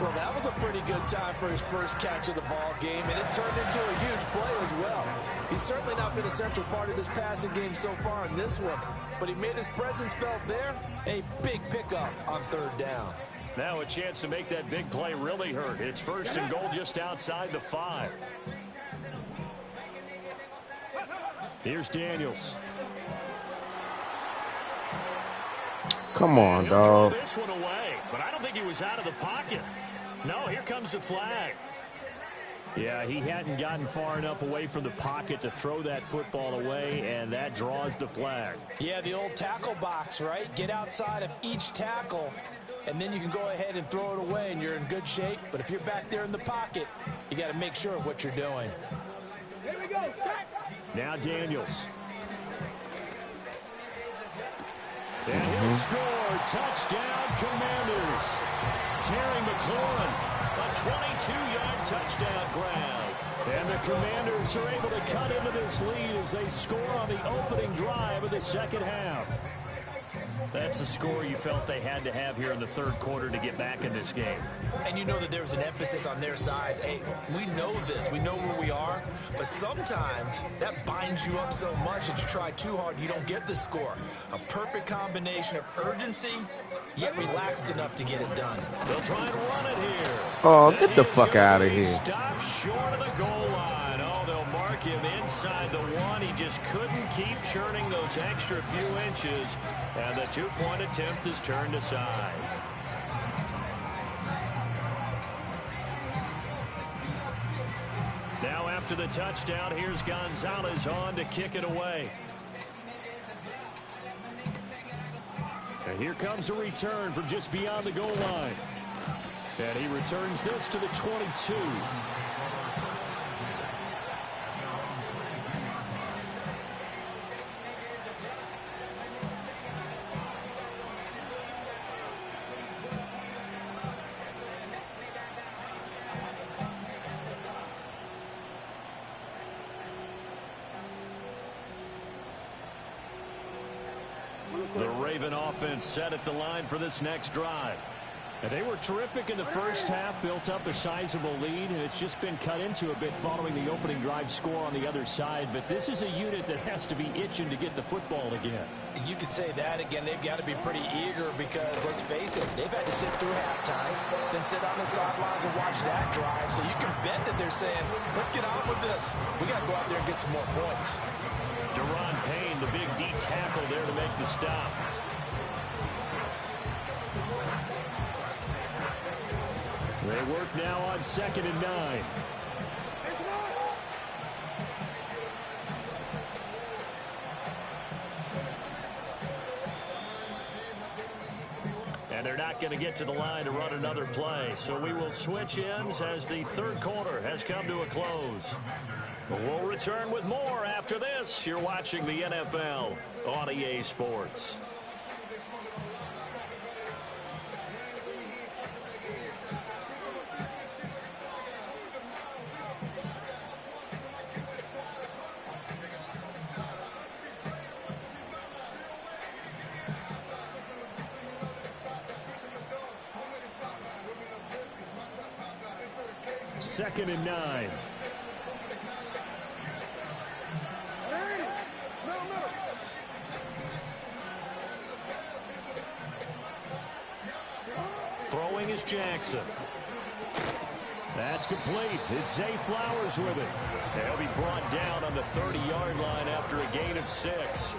Well, that was a pretty good time for his first catch of the ball game, and it turned into a huge play as well. He's certainly not been a central part of this passing game so far in this one, but he made his presence felt there. A big pickup on 3rd down. Now a chance to make that big play really hurt. It's 1st and goal just outside the 5. Here's Daniels. Come on, dog. This one away, but I don't think he was out of the pocket. No, here comes the flag. Yeah, he hadn't gotten far enough away from the pocket to throw that football away, and that draws the flag. Yeah, the old tackle box, right? Get outside of each tackle, and then you can go ahead and throw it away, and you're in good shape. But if you're back there in the pocket, you got to make sure of what you're doing. Here we go. Back. Now Daniels. And he'll score. Touchdown, Commanders. Terry McLaurin, a 22-yard touchdown grab. And the Commanders are able to cut into this lead as they score on the opening drive of the 2nd half. That's the score you felt they had to have here in the 3rd quarter to get back in this game. And you know that there's an emphasis on their side. Hey, we know this. We know where we are. But sometimes that binds you up so much that you try too hard, you don't get the score. A perfect combination of urgency, yet relaxed enough to get it done. They'll try and run it here. Oh, get the fuck out of here. Stop short of the goal line. Oh, they'll mark him inside the 1. He just couldn't keep churning those extra few inches. And the 2-point attempt is turned aside. Now after the touchdown, here's Gonzalez on to kick it away. And here comes a return from just beyond the goal line. And he returns this to the 22. The Raven offense set at the line for this next drive. And they were terrific in the first half, built up a sizable lead, and it's just been cut into a bit following the opening drive score on the other side. But this is a unit that has to be itching to get the football again. You could say that again. They've got to be pretty eager because, let's face it, they've had to sit through halftime, then sit on the sidelines and watch that drive. So you can bet that they're saying, let's get on with this. We got to go out there and get some more points. Deron Payne, the big D tackle there to make the stop. They work now on 2nd and 9. And they're not going to get to the line to run another play. So we will switch ends as the third quarter has come to a close. But we'll return with more after this. You're watching the NFL on EA Sports. Second and 9. Throwing is Jackson. That's complete. It's Zay Flowers with it. He'll be brought down on the 30-yard line after a gain of 6.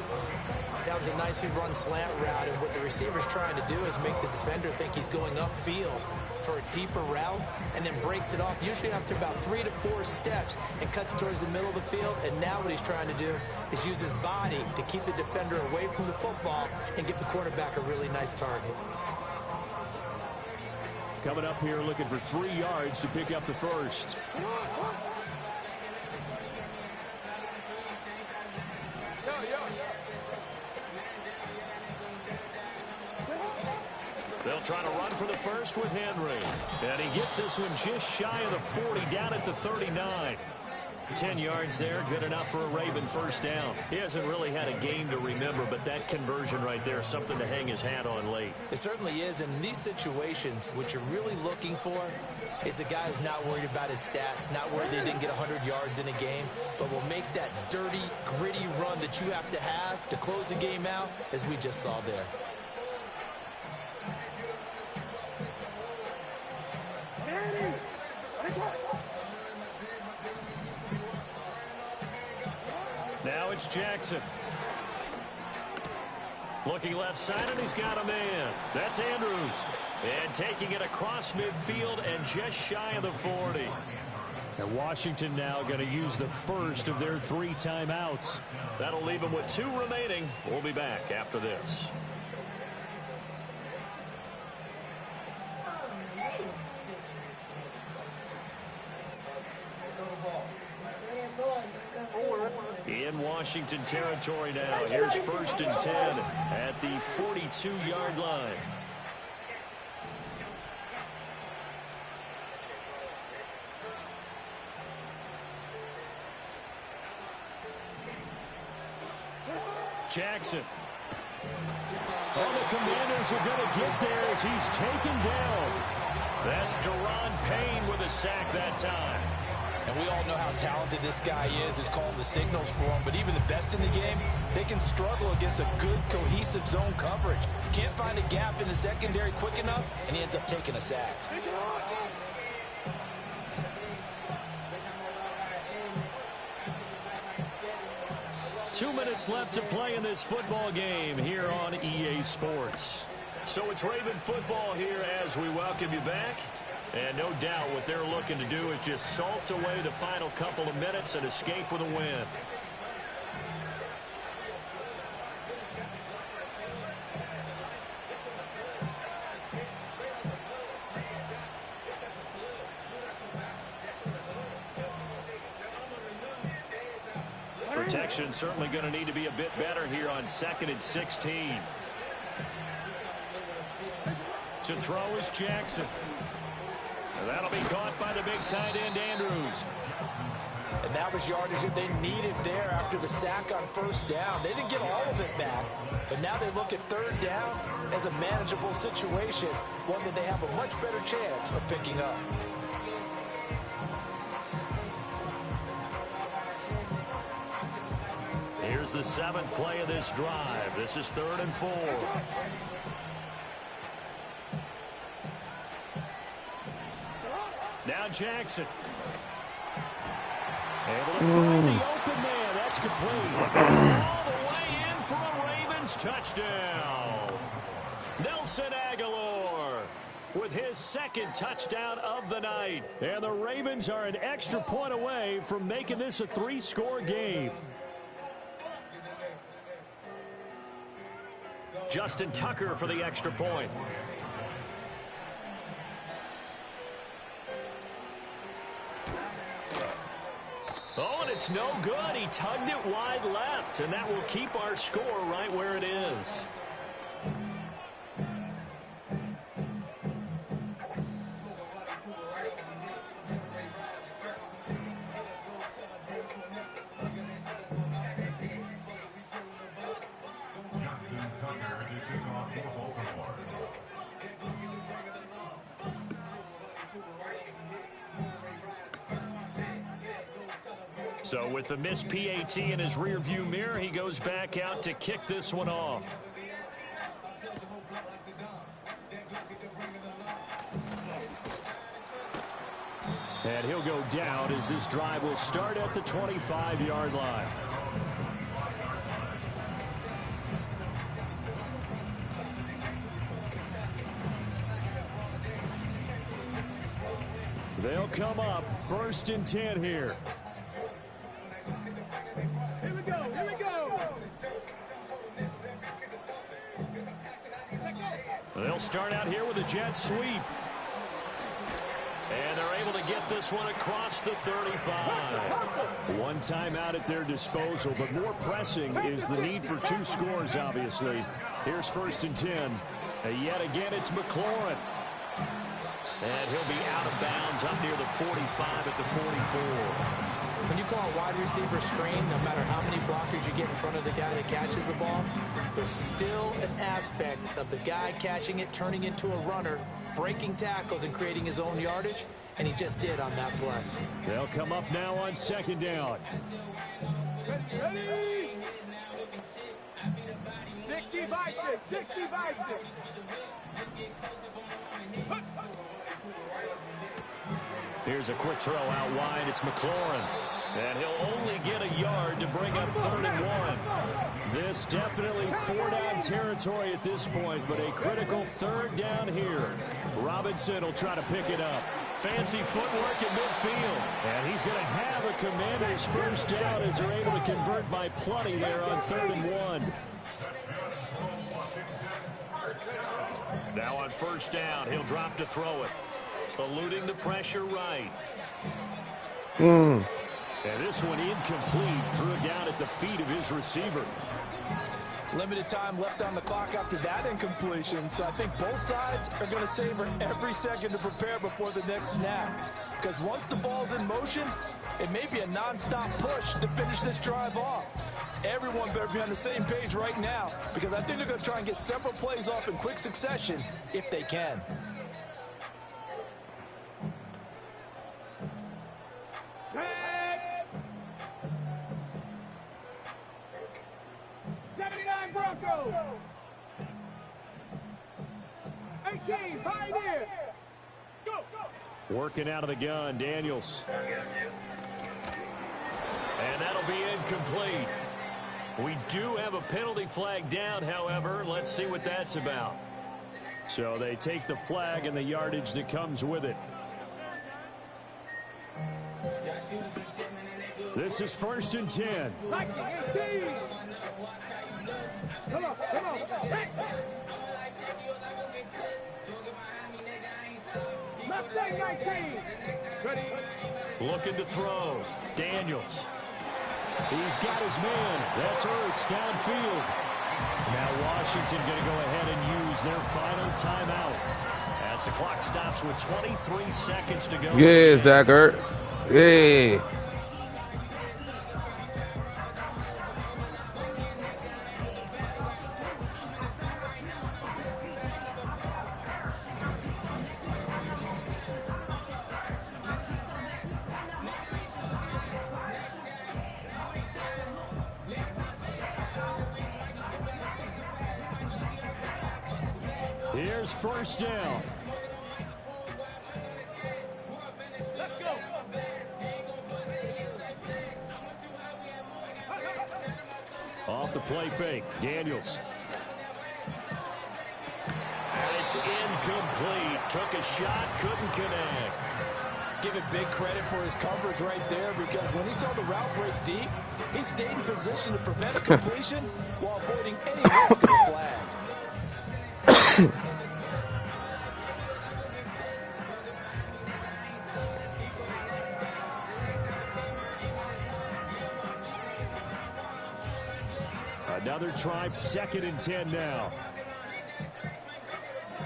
That was a nicely run slant route, and what the receiver's trying to do is make the defender think he's going upfield for a deeper route, and then breaks it off, usually after about 3 to 4 steps, and cuts towards the middle of the field. And now what he's trying to do is use his body to keep the defender away from the football and give the quarterback a really nice target. Coming up here looking for 3 yards to pick up the first. They'll try to run for the first with Henry. And he gets this one just shy of the 40, down at the 39. 10 yards there, good enough for a Raven first down. He hasn't really had a game to remember, but that conversion right there is something to hang his hat on late. It certainly is. In these situations, what you're really looking for is the guy who's not worried about his stats, not worried they didn't get 100 yards in a game, but will make that dirty, gritty run that you have to close the game out, as we just saw there. Now it's Jackson. Looking left side, and he's got a man. That's Andrews. And taking it across midfield and just shy of the 40. And Washington now going to use the first of their 3 timeouts. That'll leave them with 2 remaining. We'll be back after this. In Washington territory now. Here's 1st and 10 at the 42-yard line. Jackson. Oh, the Commanders are going to get there as he's taken down. That's Deron Payne with a sack that time. And we all know how talented this guy is, who's calling the signals for him. But even the best in the game, they can struggle against a good, cohesive zone coverage. Can't find a gap in the secondary quick enough, and he ends up taking a sack. Two minutes left to play in this football game here on EA Sports. So it's Raven football here as we welcome you back. And no doubt what they're looking to do is just salt away the final couple of minutes and escape with a win. Protection certainly going to need to be a bit better here on 2nd and 16. To throw is Jackson. That'll be caught by the big tight end, Andrews. And And that was yardage that they needed there after the sack on first down. They didn't get all of it back, but now they look at third down as a manageable situation, one that they have a much better chance of picking up. Here's the 7th play of this drive. This is 3rd and 4. Now Jackson. Able to find the open man. That's complete. All the way in for a Ravens touchdown. Nelson Aguilar with his 2nd touchdown of the night. And the Ravens are an extra point away from making this a 3-score game. Justin Tucker for the extra point. Oh, and it's no good. He tugged it wide left, and that will keep our score right where it is. So with the missed PAT in his rearview mirror, he goes back out to kick this one off. And he'll go down as this drive will start at the 25-yard line. They'll come up 1st and 10 here. Here we go, here we go. They'll start out here with a jet sweep. And they're able to get this one across the 35. One timeout at their disposal, but more pressing is the need for 2 scores, obviously. Here's 1st and 10. And yet again, it's McLaurin. And he'll be out of bounds up near the 45 at the 44. When you call a wide receiver screen, no matter how many blockers you get in front of the guy that catches the ball, there's still an aspect of the guy catching it, turning into a runner, breaking tackles and creating his own yardage, and he just did on that play. They'll come up now on 2nd down. Ready? 65, 65. Here's a quick throw out wide. It's McLaurin. And he'll only get a yard to bring up 3rd and 1. This definitely 4-down territory at this point, but a critical 3rd down here. Robinson will try to pick it up. Fancy footwork in midfield. And he's going to have a Commanders 1st down as they're able to convert by plenty there on 3rd and 1. Now on 1st down, he'll drop to throw it. Eluding the pressure right. And this one incomplete. Threw it down at the feet of his receiver. Limited time left on the clock after that incompletion, so I think both sides are going to savor every second to prepare before the next snap. Because once the ball's in motion, it may be a non-stop push to finish this drive off. Everyone better be on the same page right now, because I think they're going to try and get several plays off in quick succession if they can. Broncos. 18, Pioneer. Go. Working out of the gun, Daniels. And that'll be incomplete. We do have a penalty flag down, however. Let's see what that's about. So they take the flag and the yardage that comes with it. This is 1st and 10. Come on, come on. Hey. Left side 19. Ready. Looking to throw. Daniels. He's got his man. That's Ertz downfield. Now Washington going to go ahead and use their final timeout. As the clock stops with 23 seconds to go. Yeah, Zach Ertz. Yeah. Here's first down. Let's go. Off the play fake, Daniels. And it's incomplete. Took a shot, couldn't connect. Give it big credit for his coverage right there, because when he saw the route break deep, he stayed in position to prevent a completion while avoiding any risk of a flag. Another try, 2nd and 10 now.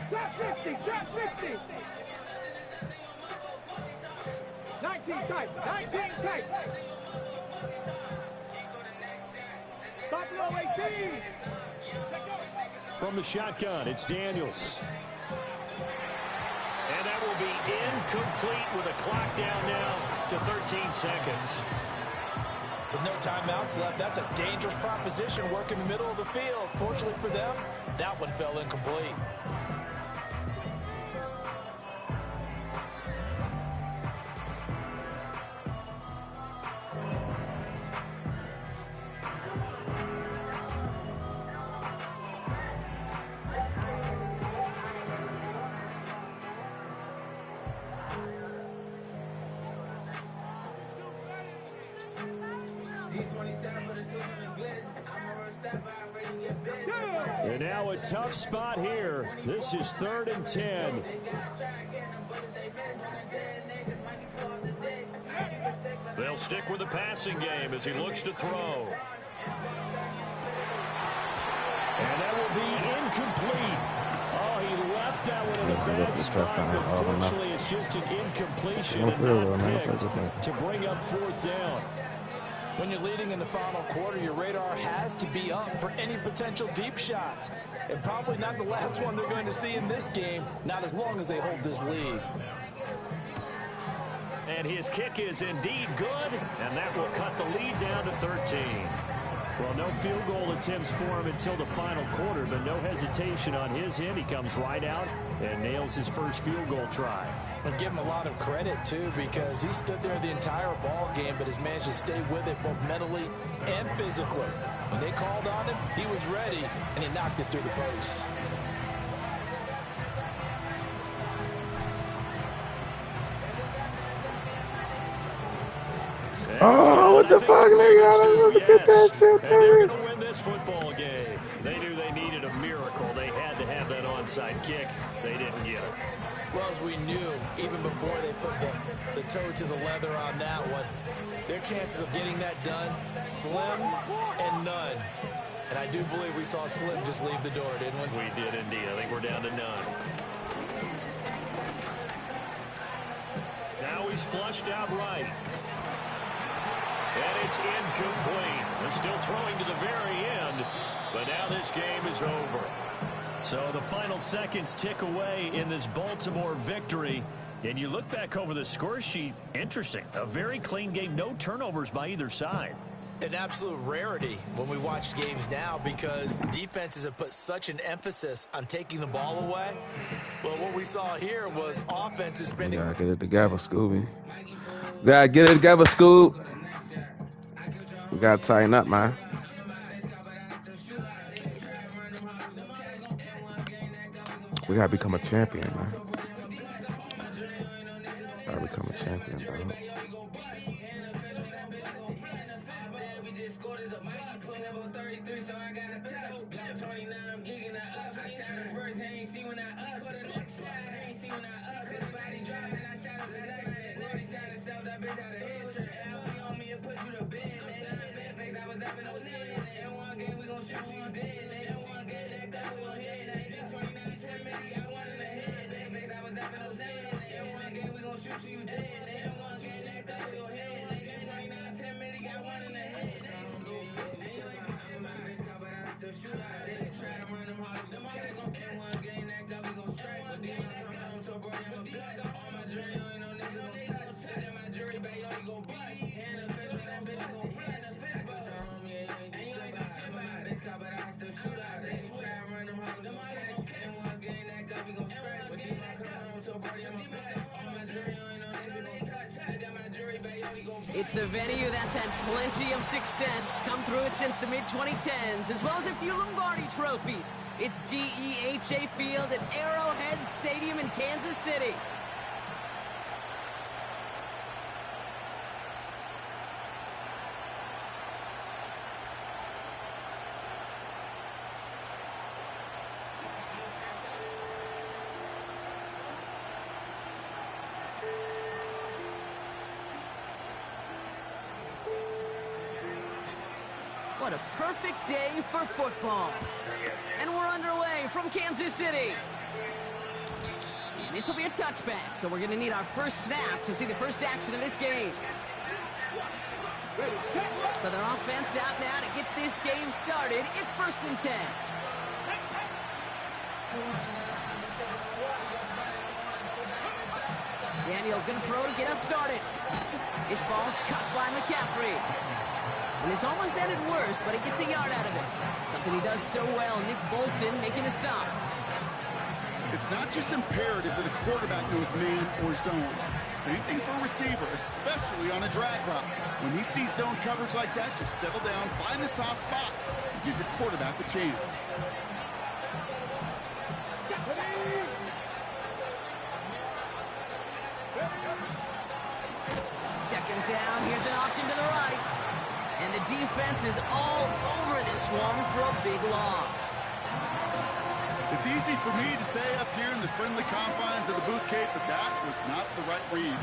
Trap 50, trap 50. 19 tight, 19 tight. Stop low 18. From the shotgun, it's Daniels. And that will be incomplete with a clock down now to 13 seconds. With no timeouts left, that's a dangerous proposition. Work in the middle of the field. Fortunately for them, that one fell incomplete. And now a tough spot here. This is 3rd and 10. They'll stick with the passing game as he looks to throw. And that will be incomplete. Oh, he left that one in a bad spot, but fortunately it's just an incompletion and not picked to bring up 4th down. When you're leading in the final quarter, your radar has to be up for any potential deep shots. And probably not the last one they're going to see in this game, not as long as they hold this lead. And his kick is indeed good, and that will cut the lead down to 13. Well, no field goal attempts for him until the final quarter, but no hesitation on his end. He comes right out and nails his first field goal try. And give him a lot of credit, too, because he stood there the entire ball game, but has managed to stay with it both mentally and physically. When they called on him, he was ready, and he knocked it through the post. Oh, what the fuck, nigga? Look at that shit, and they're going nigga. to win this football game. They knew they needed a miracle. They had to have that onside kick. They didn't get it. Well, as we knew, even before they put the toe to the leather on that one, their chances of getting that done, slim and none. And I do believe we saw Slim just leave the door, didn't we? We did indeed. I think we're down to none. Now he's flushed out right. And it's incomplete. They're still throwing to the very end, but now this game is over. So the final seconds tick away in this Baltimore victory. And you look back over the score sheet, interesting. A very clean game, no turnovers by either side. An absolute rarity when we watch games now, because defenses have put such an emphasis on taking the ball away. Well, what we saw here was offenses spending... You gotta get it together, Scooby. You gotta get it together, Scoob. You gotta tighten up, man. We gotta become a champion, man. Gotta become a champion, dog. It's the venue that's had plenty of success, come through it since the mid-2010s, as well as a few Lombardi trophies. It's GEHA Field at Arrowhead Stadium in Kansas City. What a perfect day for football. And we're underway from Kansas City. And this will be a touchback, so we're going to need our first snap to see the first action of this game. So their offense out now to get this game started. It's 1st and 10. Daniel's going to throw to get us started. This ball's cut by McCaffrey. And this almost ended worse, but he gets a yard out of it. Something he does so well. Nick Bolton making a stop. It's not just imperative that a quarterback knows man or zone. Same thing for a receiver, especially on a drag route. When he sees zone coverage like that, just settle down, find the soft spot, and give your quarterback a chance. Second down, here's an option to the right. And the defense is all over this one for a big loss. It's easy for me to say up here in the friendly confines of the Booth Cape that that was not the right read.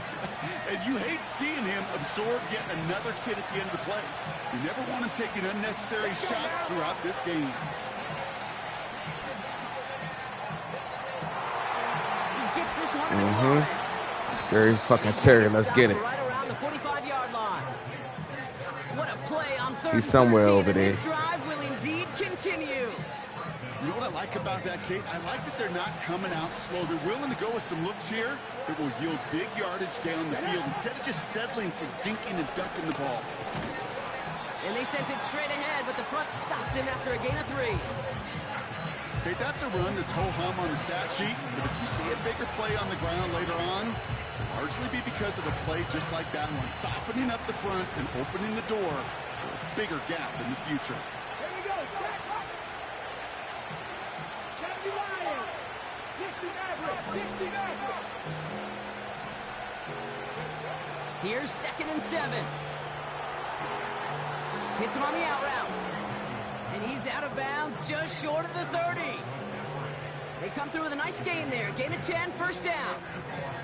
And you hate seeing him absorb yet another hit at the end of the play. You never want him taking unnecessary shots throughout this game. He gets this one in the corner. Scary fucking Terry, let's get it. Right around the 45-yard line. What a play on 3rd He's somewhere over there. This drive will indeed continue. You know what I like about that, Kate? I like that they're not coming out slow. They're willing to go with some looks here that will yield big yardage down the field instead of just settling for dinking and ducking the ball. And they sent it straight ahead, but the front stops him after a gain of 3. Okay, that's a run that's ho-hum on the stat sheet, but if you see a bigger play on the ground later on, it'll largely be because of a play just like that one, softening up the front and opening the door for a bigger gap in the future. Here we go. Here's 2nd and 7. Hits him on the out route. And he's out of bounds just short of the 30. They come through with a nice gain there. Gain of 10, 1st down.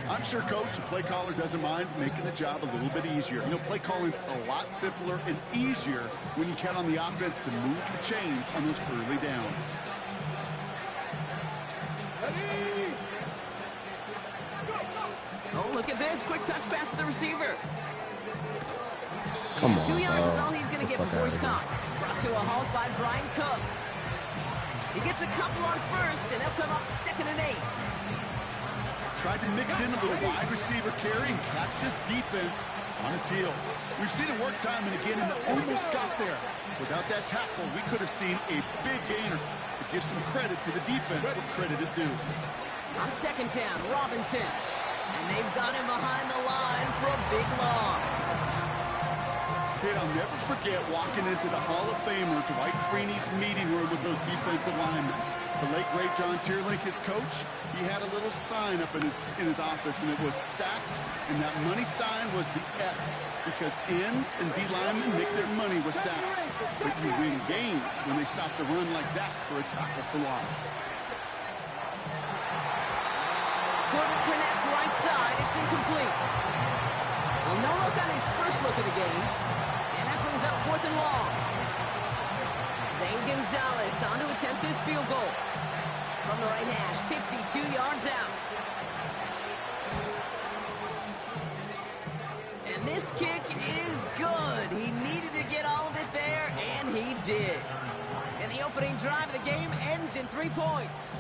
I'm sure, Coach, the play caller doesn't mind making the job a little bit easier. You know, play calling's a lot simpler and easier when you count on the offense to move the chains on those early downs. Oh, look at this. Quick touch pass to the receiver. Come on, 2 yards is dog. all he's going to get before he's caught. Brought to a halt by Brian Cook. He gets a couple on 1st, and they'll come up 2nd and 8. Tried to mix in a little wide receiver carry and catch this defense on its heels. We've seen it work time and again, and it almost got there. Without that tackle, we could have seen a big gainer. To give some credit to the defense what credit is due. On 2nd down, Robinson. And they've got him behind the line for a big loss. Kid, I'll never forget walking into the Hall of Famer Dwight Freeney's meeting room with those defensive linemen. The late, great John Tierlink, his coach, he had a little sign up in his office, and it was sacks, and that money sign was the S, because ends and D linemen make their money with sacks. But you win games when they stop the run like that for a tackle for loss. Quarter connect right side, it's incomplete. Well, no look on his first look of the game, and that brings up 4th and long. Zane Gonzalez on to attempt this field goal. From the right hash, 52 yards out. And this kick is good. He needed to get all of it there, and he did. And the opening drive of the game ends in 3 points.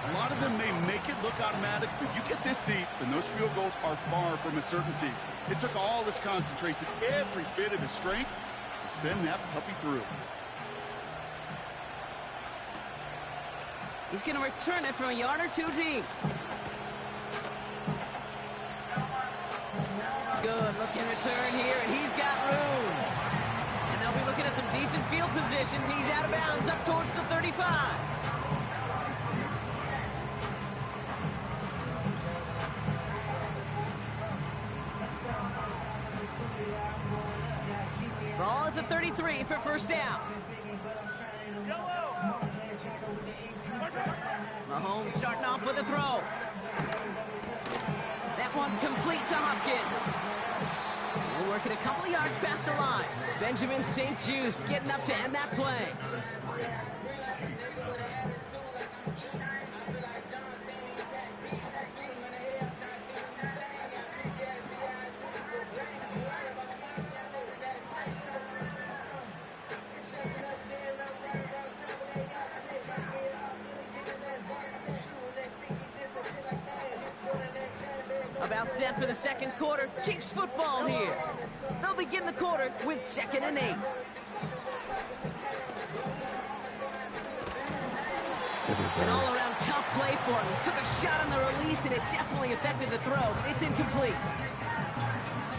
A lot of them may make it look automatic, but you get this deep, and those field goals are far from a certainty. It took all his concentration, every bit of his strength, to send that puppy through. He's going to return it from a yard or 2 deep. Good Look in return here, and he's got room. And they'll be looking at some decent field position. He's out of bounds up towards the 35. Ball at the 33 for first down. Mahomes starting off with a throw. That one complete to Hopkins. We'll work it a couple of yards past the line. Benjamin St. Just getting up to end that play. About set for the second quarter. Chiefs football here. They'll begin the quarter with 2nd and 8. An all-around tough play for him. He took a shot on the release, and it definitely affected the throw. It's incomplete.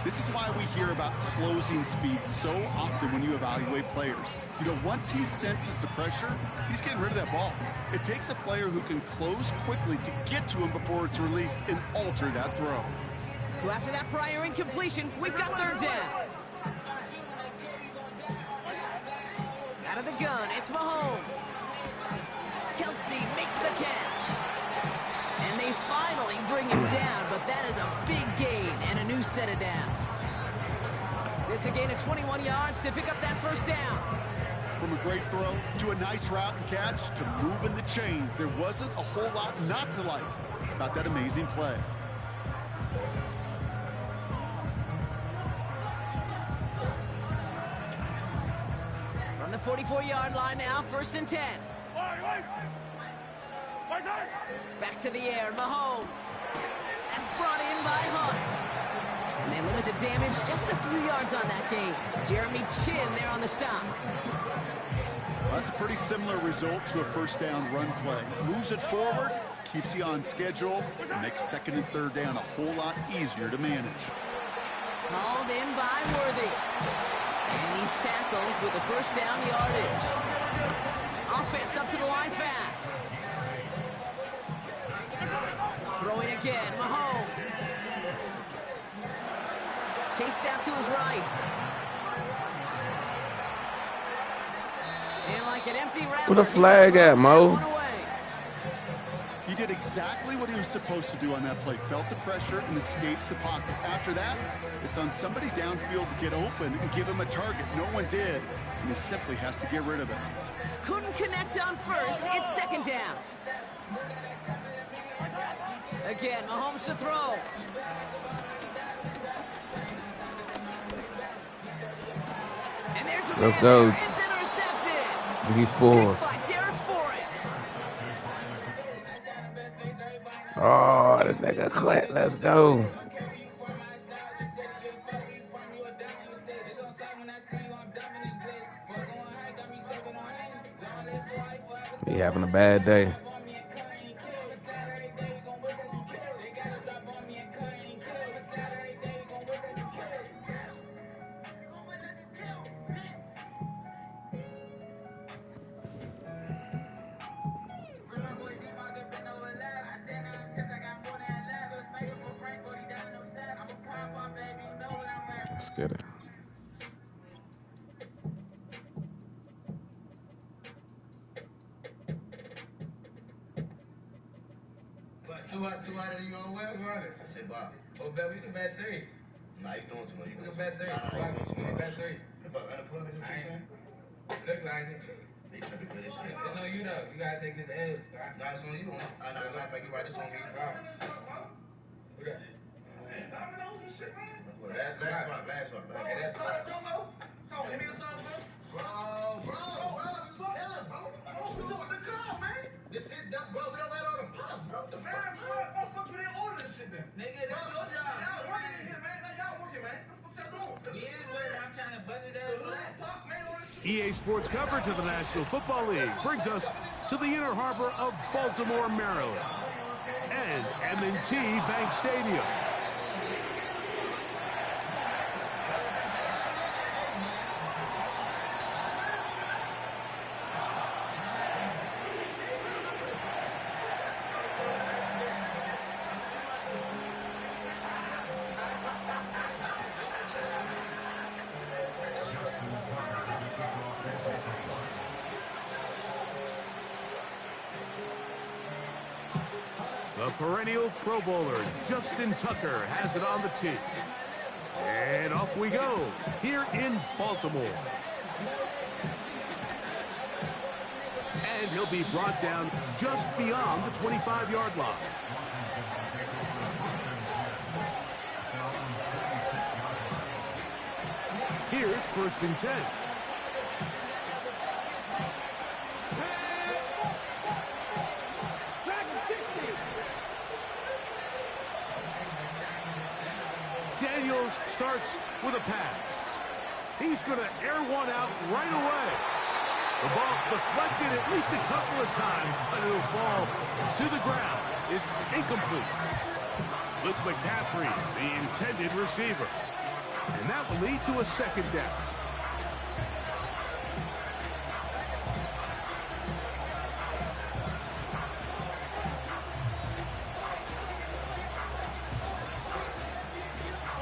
This is why we hear about closing speed so often when you evaluate players. You know, once he senses the pressure, he's getting rid of that ball. It takes a player who can close quickly to get to him before it's released and alter that throw. So after that prior incompletion, we've got 3rd down. Out of the gun, it's Mahomes. Kelsey makes the catch. And they finally bring him down, but that is a big gain and a new set of downs. It's a gain of 21 yards to pick up that first down. From a great throw to a nice route and catch to moving the chains, there wasn't a whole lot not to like about that amazing play. From the 44-yard line now, 1st and 10. Back to the air, Mahomes. That's brought in by Hunt. And they limit the damage just a few yards on that gain. Jeremy Chin there on the stop. That's a pretty similar result to a first down run play. Moves it forward, keeps you on schedule, and makes 2nd and 3rd down a whole lot easier to manage. Called in by Worthy. And he's tackled with the first down yardage. Offense up to the line fast. Throwing again, Mahomes. Chased out to his right. And like an empty rattler, Where the flag at, Mo? He did exactly what he was supposed to do on that play. Felt the pressure and escapes the pocket. After that, it's on somebody downfield to get open and give him a target. No one did, and he simply has to get rid of it. Couldn't connect on first. It's 2nd down. Again, Mahomes to throw. And there's a Let's go. It's intercepted. He forced. By Derek Forrest. Oh, that nigga quit. Let's go. He having a bad day. Let's get it. Two hundred you gonna wear? 200. I said, Bob. Oh, bet we can bet 3. Nah, you doing too much. You can bet 3. Nah, you doing too much. Bet 3. If I unemployment this weekend? Look like it. They tripping good as shit. It's on you though. You gotta take this L. Nah, it's on you. I know. Matter of fact, you right. It's on me. Right. Look at that. Dominoes and shit, man. Last one. Hey, that's right. Come on, give me a song, bro. Bro. Tell him, bro. What's up with the car, man? This shit, bro. We don't let all the pops, bro. The man, fuck, you didn't order this shit, then. Nigga, that's your job. Y'all working in here, man. Y'all working, man. What the fuck y'all doing? He is working. I'm trying to buzz his ass. EA Sports coverage of the National Football League brings us to the inner harbor of Baltimore, Maryland, and M&T Bank Stadium. The perennial Pro Bowler, Justin Tucker, has it on the tee. And off we go, here in Baltimore. And he'll be brought down just beyond the 25-yard line. Here's 1st and 10. Daniels starts with a pass. He's going to air one out right away. The ball deflected at least a couple of times, but it'll fall to the ground. It's incomplete. Luke McCaffrey, the intended receiver. And that will lead to a 2nd down.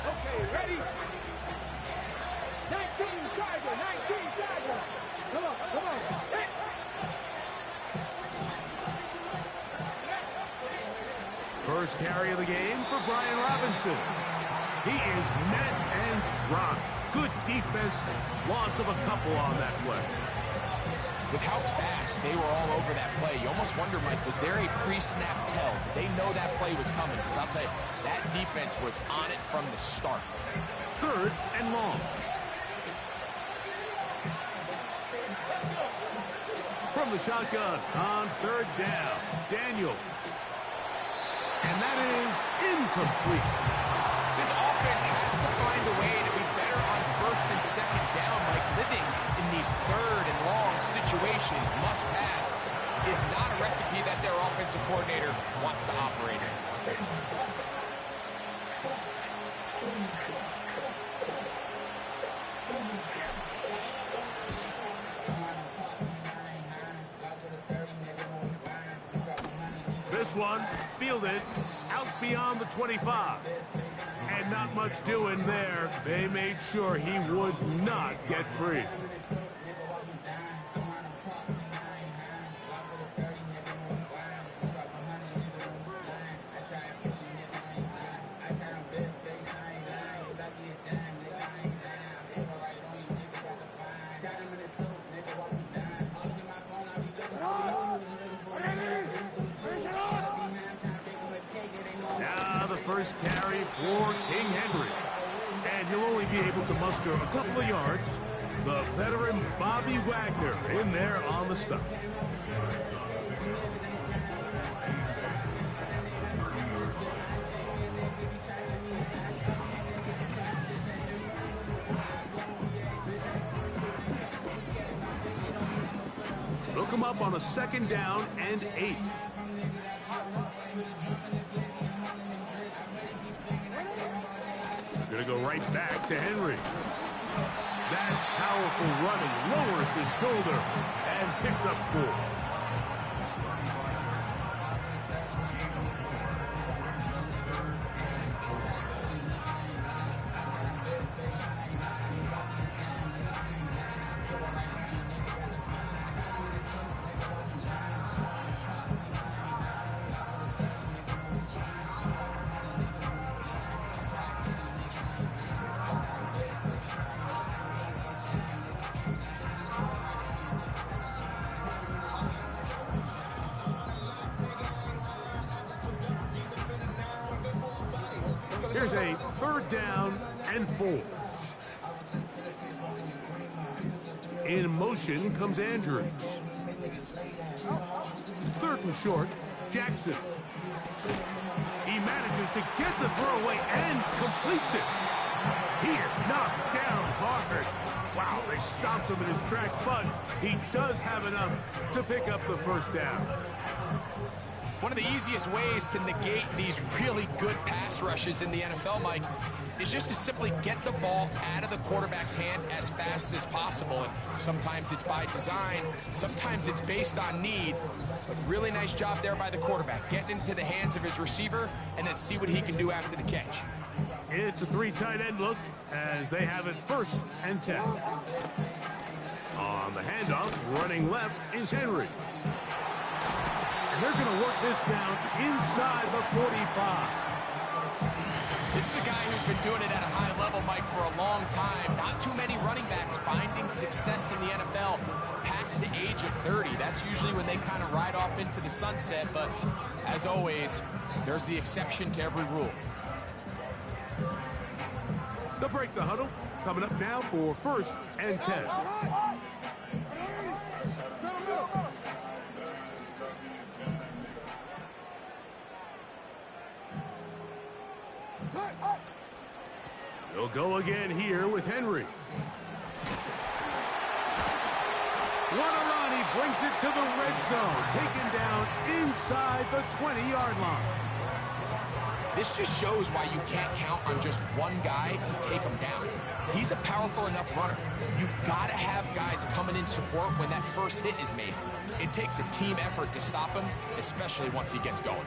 Okay, ready? 19 Charger, 19 Charger. Come on, come on. Hit. First carry of the game for Brian Robinson. He is met and dropped. Good defense. Loss of a couple on that play. With how fast they were all over that play, you almost wonder, Mike, was there a pre-snap tell? Did they know that play was coming? Because I'll tell you, that defense was on it from the start. 3rd and long. From the shotgun on 3rd down, Daniels. And that is incomplete. This offense has to find a way to be better on 1st and 2nd down. Like, living in these 3rd and long situations, must pass, is not a recipe that their offensive coordinator wants to operate in. This one fielded out beyond the 25. And not much doing there. They made sure he would not get free. Now the first carry for King Henry. And he'll only be able to muster a couple of yards. The veteran Bobby Wagner in there on the stop. Look him up on a 2nd down and 8. Gonna go right back to Henry. That's powerful running. Lowers the shoulder and picks up 4. Here's a 3rd down and 4. In motion comes Andrews. 3rd and short, Jackson. He manages to get the throwaway and completes it. He is knocked down hard. Wow, they stopped him in his tracks, but he does have enough to pick up the 1st down. One of the easiest ways to negate these really good pass rushes in the NFL, Mike, is just to simply get the ball out of the quarterback's hand as fast as possible. And sometimes it's by design, sometimes it's based on need. But really nice job there by the quarterback, getting into the hands of his receiver and then see what he can do after the catch. It's a 3 tight end look as they have it 1st and 10. On the handoff, running left is Henry. And they're going to work this down inside the 45. This is a guy who's been doing it at a high level, Mike, for a long time. Not too many running backs finding success in the NFL past the age of 30. That's usually when they kind of ride off into the sunset. But as always, there's the exception to every rule. They'll break the huddle. Coming up now for 1st and 10. They'll go again here with Henry. What a run. He brings it to the red zone. Taken down inside the 20-yard line. This just shows why you can't count on just one guy to take him down. He's a powerful enough runner. You got to have guys coming in support when that first hit is made. It takes a team effort to stop him, especially once he gets going.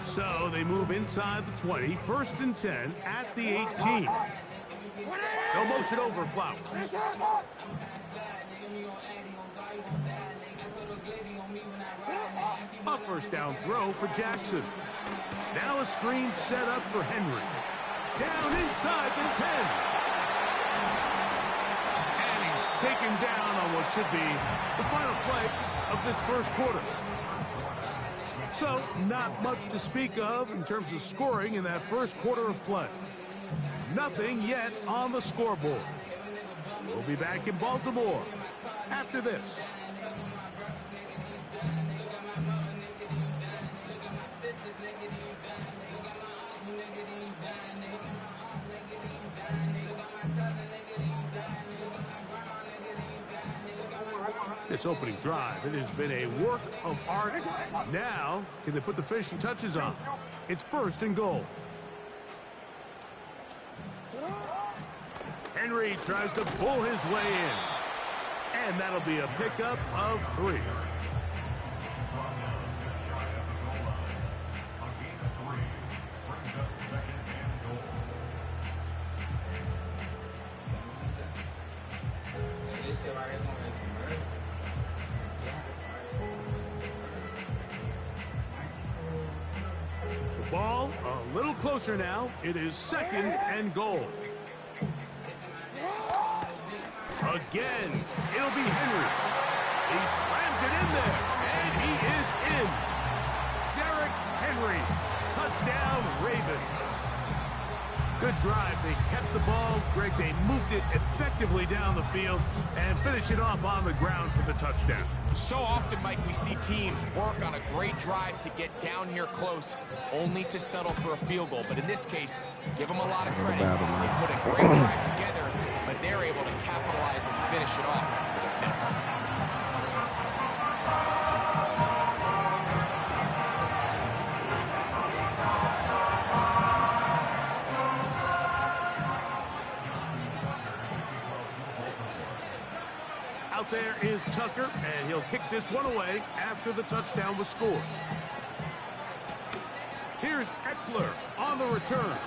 So they move inside the 20, 1st and 10 at the 18. They'll motion over Flowers. A 1st down throw for Jackson. Now a screen set up for Henry. Down inside the 10. And he's taken down on what should be the final play of this 1st quarter. So, not much to speak of in terms of scoring in that 1st quarter of play. Nothing yet on the scoreboard. We'll be back in Baltimore after this. This opening drive, it has been a work of art. Now, can they put the finishing touches on? It's 1st and goal. Henry tries to pull his way in. And that'll be a pickup of 3. Ball a little closer now. It is 2nd and goal. Again, it'll be Henry. He slams it in there, and he is in. Derrick Henry, touchdown Ravens. Good drive. They kept the ball. Greg, they moved it effectively down the field and finish it off on the ground for the touchdown. So often, Mike, we see teams work on a great drive to get down here close, only to settle for a field goal. But in this case, give them a lot of credit. They put a great drive together, but they're able to capitalize and finish it off with 6. Out there is Tucker, and he'll kick this one away after the touchdown was scored. Here's Eckler on the return.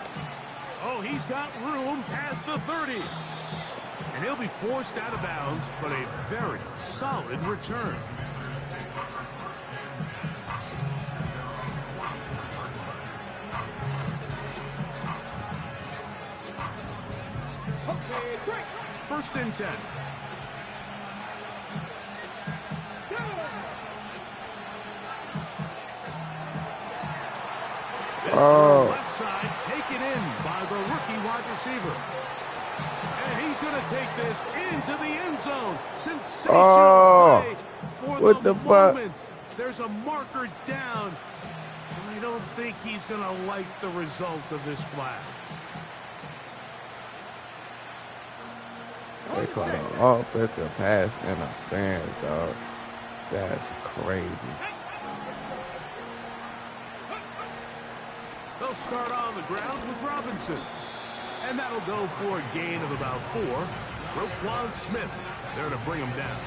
Oh, he's got room past the 30. And he'll be forced out of bounds, but a very solid return. First and 10. Left side taken in by the rookie wide receiver. And he's going to take this into the end zone. Sensational play for the moment. There's a marker down. I don't think he's going to like the result of this flag. They called an offensive pass interference, dog. That's crazy. They'll start on the ground with Robinson. And that'll go for a gain of about 4. Roquan Smith there to bring him down.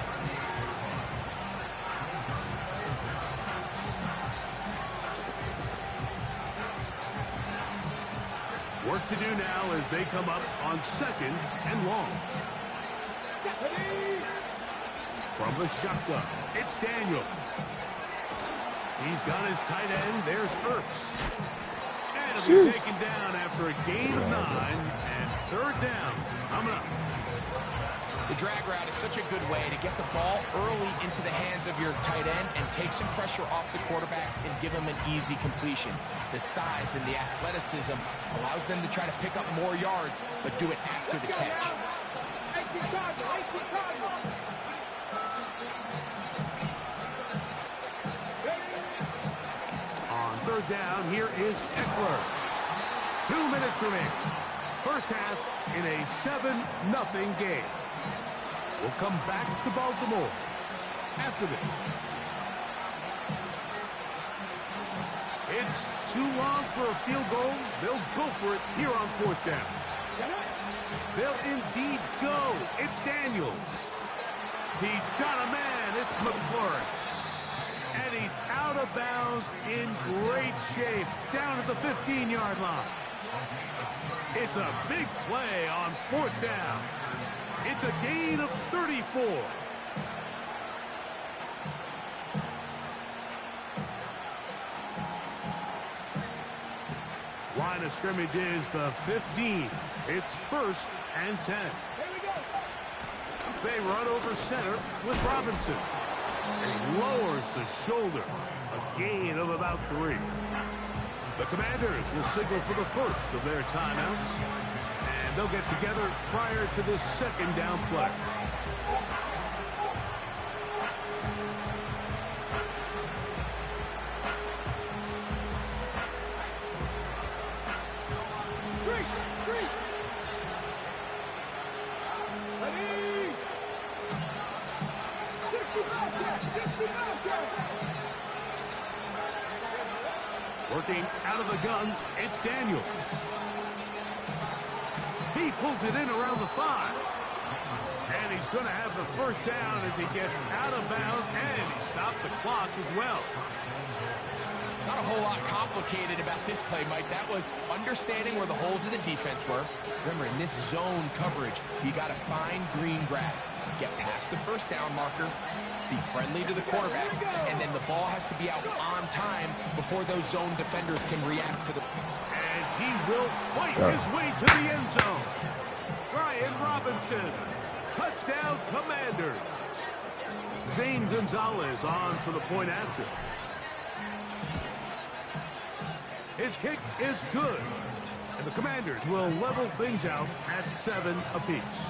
Work to do now as they come up on 2nd and long. From the shotgun, it's Daniels. He's got his tight end. There's Ertz. And he'll be taken down after a gain of 9 and 3rd down. Coming up. The drag route is such a good way to get the ball early into the hands of your tight end and take some pressure off the quarterback and give him an easy completion. The size and the athleticism allows them to try to pick up more yards, but do it after the catch. On 3rd down, here is Eckler. 2 minutes remaining. First half in a 7-0 game. We'll come back to Baltimore after this. It's too long for a field goal. They'll go for it here on 4th down. They'll indeed go. It's Daniels. He's got a man. It's McLaurin. And he's out of bounds in great shape down at the 15-yard line. It's a big play on 4th down. It's a gain of 34. Line of scrimmage is the 15. It's 1st and 10. They run over center with Robinson. And he lowers the shoulder. A gain of about 3. The Commanders will signal for the first of their timeouts. And they'll get together prior to this 2nd down play. Working out of the gun, it's Daniels. He pulls it in around the 5. And he's going to have the first down as he gets out of bounds, and he stopped the clock as well. Not a whole lot complicated about this play, Mike. That was understanding where the holes of the defense were. Remember, in this zone coverage, you got to find green grass. Get past the first down marker, be friendly to the quarterback, and then the ball has to be out on time before those zone defenders can react to the... And he will fight his way to the end zone. Brian Robinson, touchdown Commanders. Zane Gonzalez on for the point after. His kick is good. And the Commanders will level things out at 7 apiece.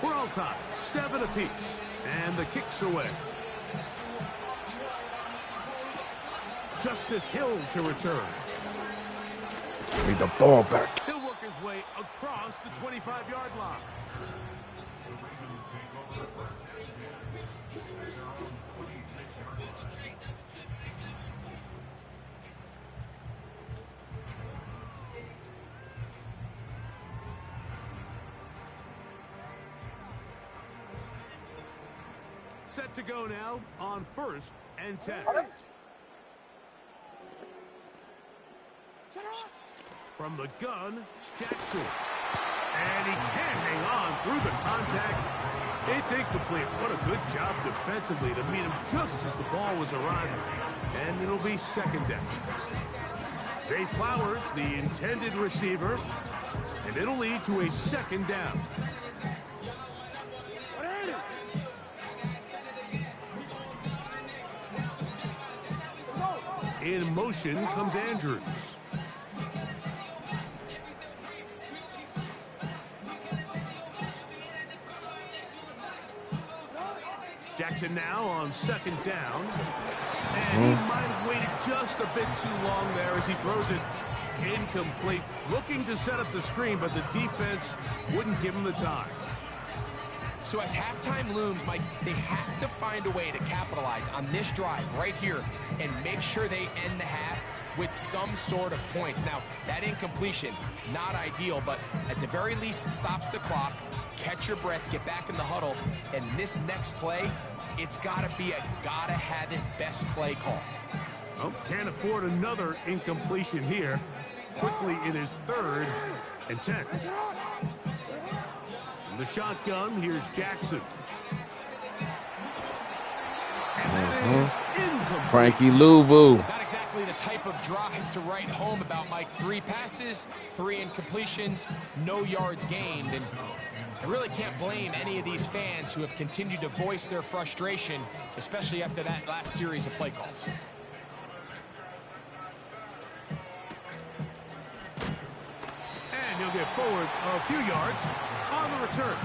We're all tied, 7 apiece. And the kick's away. Justice Hill to return. Need the ball back. He'll work his way across the 25-yard line. Set to go now on 1st and 10. From the gun, Jackson. And he can't hang on through the contact. It's incomplete. What a good job defensively to meet him just as the ball was arriving. And it'll be 2nd down. Zay Flowers, the intended receiver. And it'll lead to a 2nd down. In motion comes Andrews. Jackson now on 2nd down. And he might have waited just a bit too long there as he throws it incomplete. Looking to set up the screen, but the defense wouldn't give him the time. So as halftime looms, Mike, they have to find a way to capitalize on this drive right here and make sure they end the half with some sort of points. Now, that incompletion, not ideal, but at the very least, it stops the clock. Catch your breath, get back in the huddle, and this next play, it's got to be a gotta-have-it best play call. Oh, can't afford another incompletion here. Quickly, it is 3rd and 10. From the shotgun, here's Jackson. And that is incomplete. Frankie Louvu. Not exactly the type of drive to write home about, Mike. 3 passes, 3 incompletions, no yards gained. And I really can't blame any of these fans who have continued to voice their frustration, especially after that last series of play calls. And he'll get forward a few yards on the return.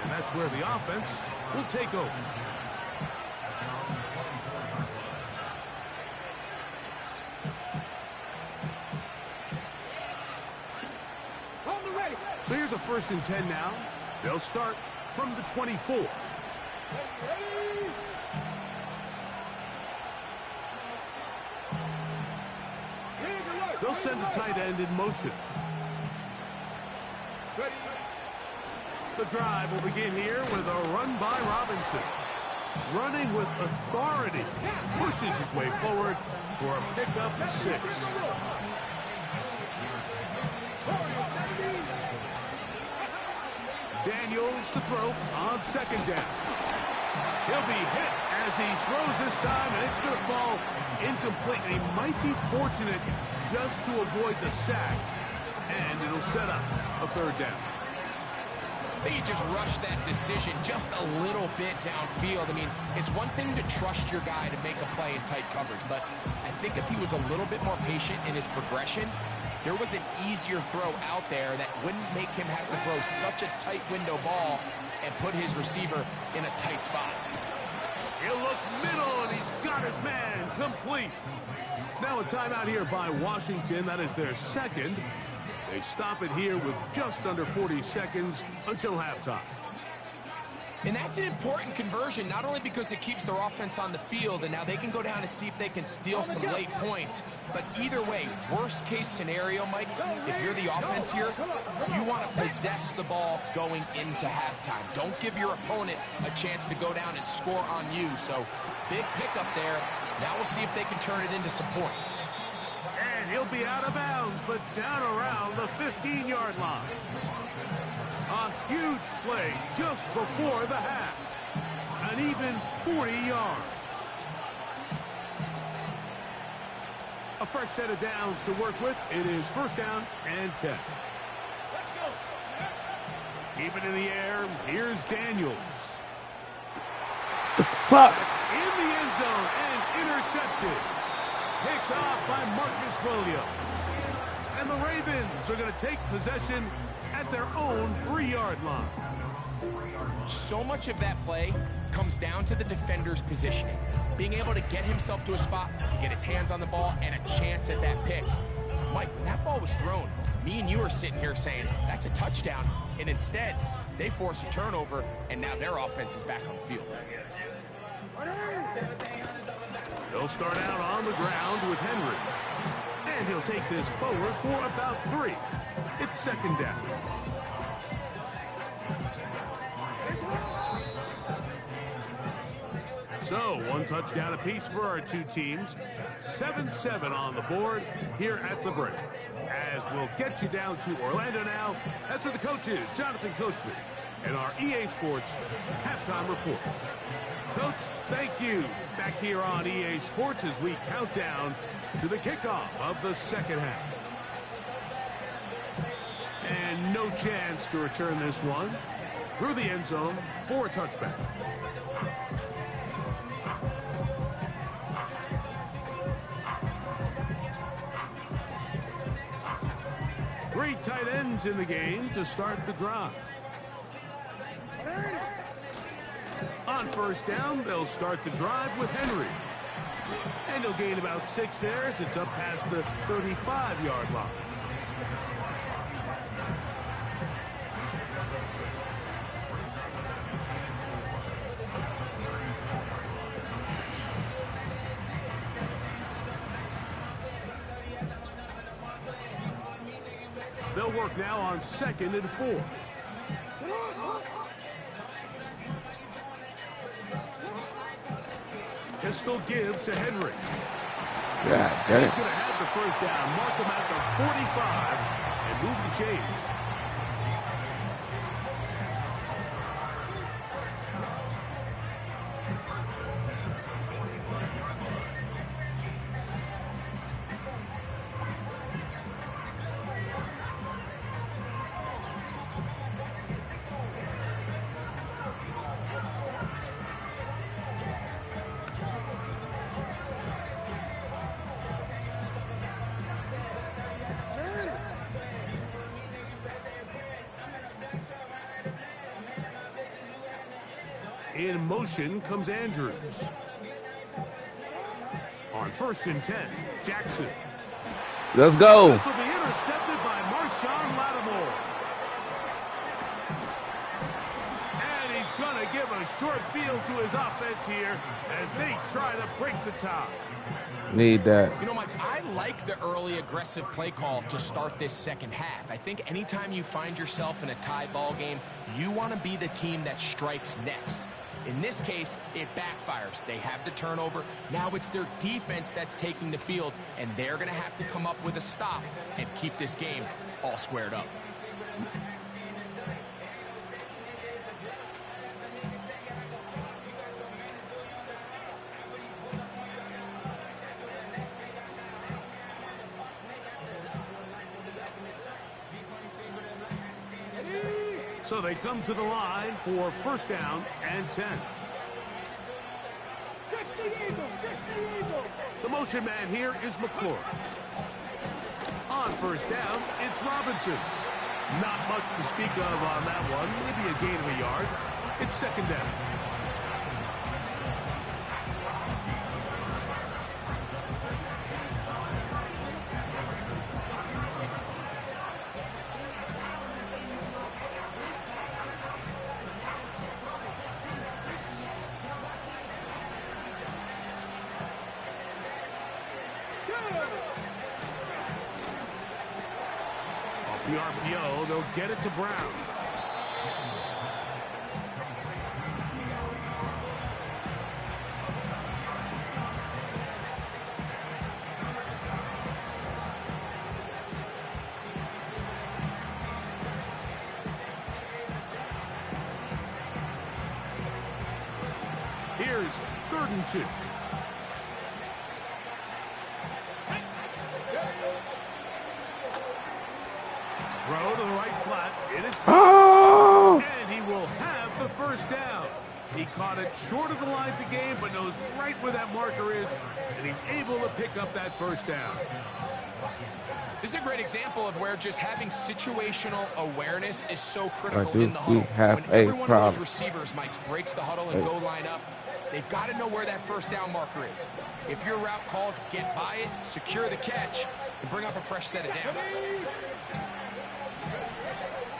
And that's where the offense will take over. So here's a 1st and 10 now. They'll start from the 24. They'll send the tight end in motion. The drive will begin here with a run by Robinson. Running with authority. Pushes his way forward for a pickup of 6. Daniels to throw on 2nd down. He'll be hit as he throws this time, and it's going to fall incomplete. And he might be fortunate just to avoid the sack, and it'll set up a 3rd down. I think you just rushed that decision just a little bit downfield. I mean, it's one thing to trust your guy to make a play in tight coverage, but I think if he was a little bit more patient in his progression, there was an easier throw out there that wouldn't make him have to throw such a tight window ball and put his receiver in a tight spot. He'll look middle, and he's got his man complete. Now a timeout here by Washington. That is their 2nd. They stop it here with just under 40 seconds until halftime. And that's an important conversion, not only because it keeps their offense on the field, and now they can go down and see if they can steal some late points. But either way, worst case scenario, Mike, if you're the offense here, you want to possess the ball going into halftime. Don't give your opponent a chance to go down and score on you. So big pickup there. Now we'll see if they can turn it into some points. And he'll be out of bounds, but down around the 15-yard line. A huge play just before the half. An even 40 yards. A fresh set of downs to work with. It is 1st down and 10. Keep it in the air. Here's Daniels. The fuck? In the end zone and intercepted. Picked off by Marcus Williams. And the Ravens are going to take possession at their own 3-yard line. So much of that play comes down to the defender's positioning. Being able to get himself to a spot, to get his hands on the ball, and a chance at that pick. Mike, when that ball was thrown, me and you are sitting here saying, that's a touchdown. And instead, they force a turnover, and now their offense is back on the field. They'll start out on the ground with Henry. And he'll take this forward for about 3. It's 2nd down. So, 1 touchdown apiece for our 2 teams. 7-7 on the board here at the break. As we'll get you down to Orlando now. That's where the coach is, Jonathan Coachman, and our EA Sports halftime report. Coach, thank you. Back here on EA Sports as we count down to the kickoff of the 2nd half. And no chance to return this one through the end zone for a touchback. Three tight ends in the game to start the drive. On 1st down, they'll start the drive with Henry. And he'll gain about 6 there as it's up past the 35-yard line. They'll work now on 2nd and 4. Pistol give to Henry. God damn. He's going to have the first down, mark him at the 45, and move the chains. In motion comes Andrews. On 1st and 10, Jackson. Let's go. This will be intercepted by Marshawn Lattimore. And he's going to give a short field to his offense here as they try to break the tie. Need that. You know, Mike, I like the early aggressive play call to start this second half. I think anytime you find yourself in a tie ball game, you want to be the team that strikes next. In this case, it backfires. They have the turnover. Now it's their defense that's taking the field, and they're going to have to come up with a stop and keep this game all squared up. So they come to the line for 1st down and 10. The motion man here is McClure. On 1st down, it's Robinson. Not much to speak of on that one. Maybe a gain of a yard. It's 2nd down. The RPO, they'll get it to Brown. Here's 3rd and 2. Throw to the right flat. It is caught. And he will have the 1st down. He caught it short of the line to gain, but knows right where that marker is, and he's able to pick up that 1st down. This is a great example of where just having situational awareness is so critical in the huddle. When every one of those receivers, Mike, breaks the huddle and go line up, they've got to know where that 1st down marker is. If your route calls, get by it, secure the catch, and bring up a fresh set of downs.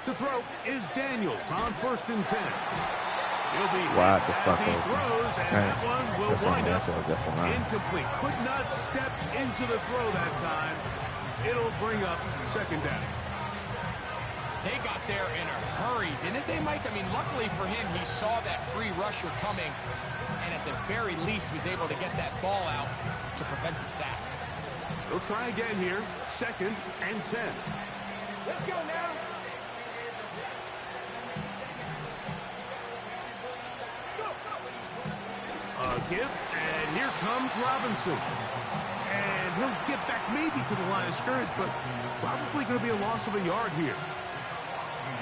To throw is Daniels on 1st and 10. He'll be wide the fuck he throws, and that one will wind up incomplete. Could not step into the throw that time. It'll bring up 2nd down. They got there in a hurry, didn't they, Mike? I mean, luckily for him, he saw that free rusher coming, and at the very least was able to get that ball out to prevent the sack. They'll try again here. 2nd and 10. Let's go now. A give, and here comes Robinson. And he'll get back maybe to the line of scrimmage, but probably going to be a loss of a yard here.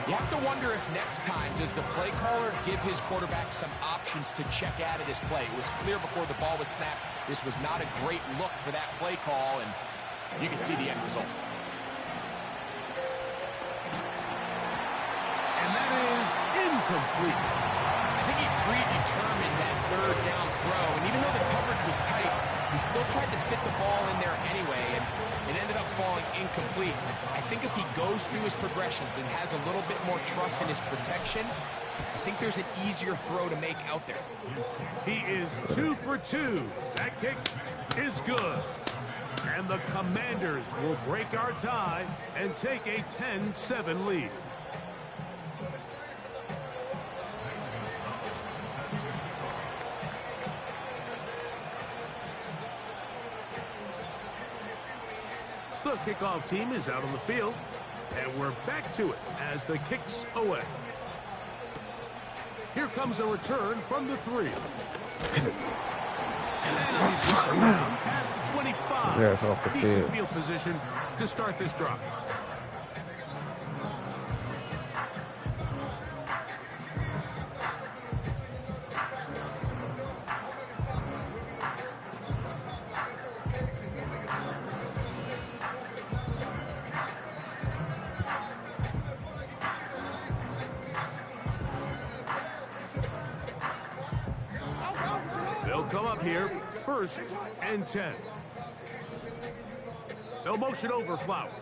You have to wonder if next time, does the play caller give his quarterback some options to check out of this play? It was clear before the ball was snapped. This was not a great look for that play call, and you can see the end result. And that is incomplete. I think he predetermined that 3rd down throw, and even though the coverage was tight, he still tried to fit the ball in there anyway, and it ended up falling incomplete. I think if he goes through his progressions and has a little bit more trust in his protection, I think there's an easier throw to make out there. He is 2 for 2. That kick is good. And the Commanders will break our tie and take a 10-7 lead. The kickoff team is out on the field, and we're back to it as the kick's away. Here comes a return from the 3. And he's brought down past the 25. That's off the Decent field. field position to start this drive. They'll come up here, 1st and 10. They'll motion over Flowers.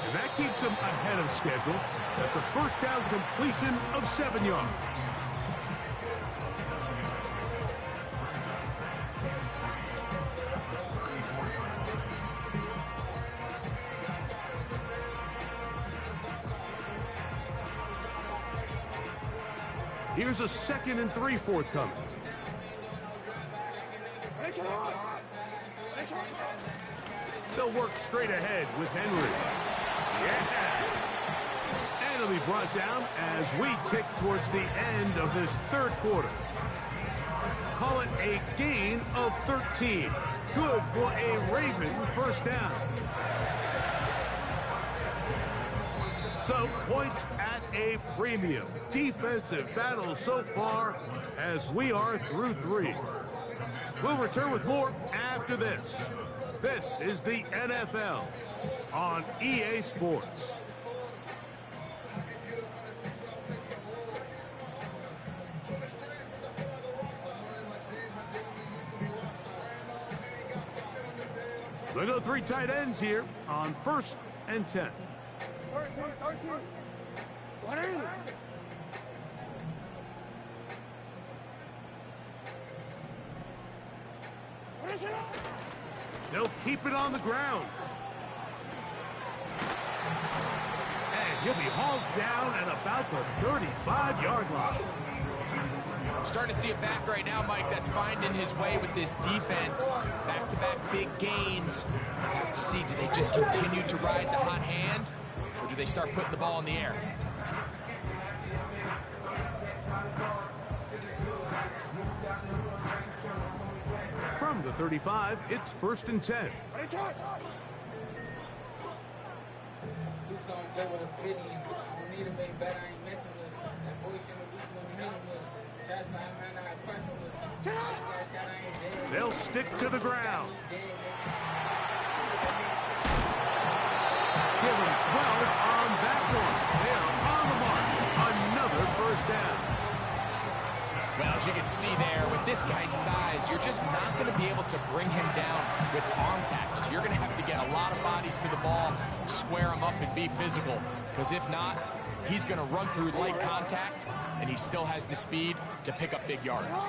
And that keeps him ahead of schedule. That's a first down completion of 7 yards. Here's a 2nd and 3 forthcoming. They'll work straight ahead with Henry. Yeah! And it'll be brought down as we tick towards the end of this 3rd quarter. Call it a gain of 13. Good for a Raven first down. So, points at a premium. Defensive battle so far as we are through 3. We'll return with more after this. This is the NFL on EA Sports. We'll go 3 tight ends here on 1st and 10. They'll keep it on the ground. And he'll be hauled down at about the 35-yard line. Starting to see it back right now, Mike, that's finding his way with this defense. Back-to-back big gains. Have to see, do they just continue to ride the hot hand, or do they start putting the ball in the air? From the 35, it's 1st and 10. They'll stick to the ground. Give them 12 on that one. They are on the mark. Another first down. Well, as you can see there, with this guy's size, you're just not going to be able to bring him down with arm tackles. You're going to have to get a lot of bodies to the ball, square him up, and be physical. Because if not, he's going to run through light contact, and he still has the speed to pick up big yards.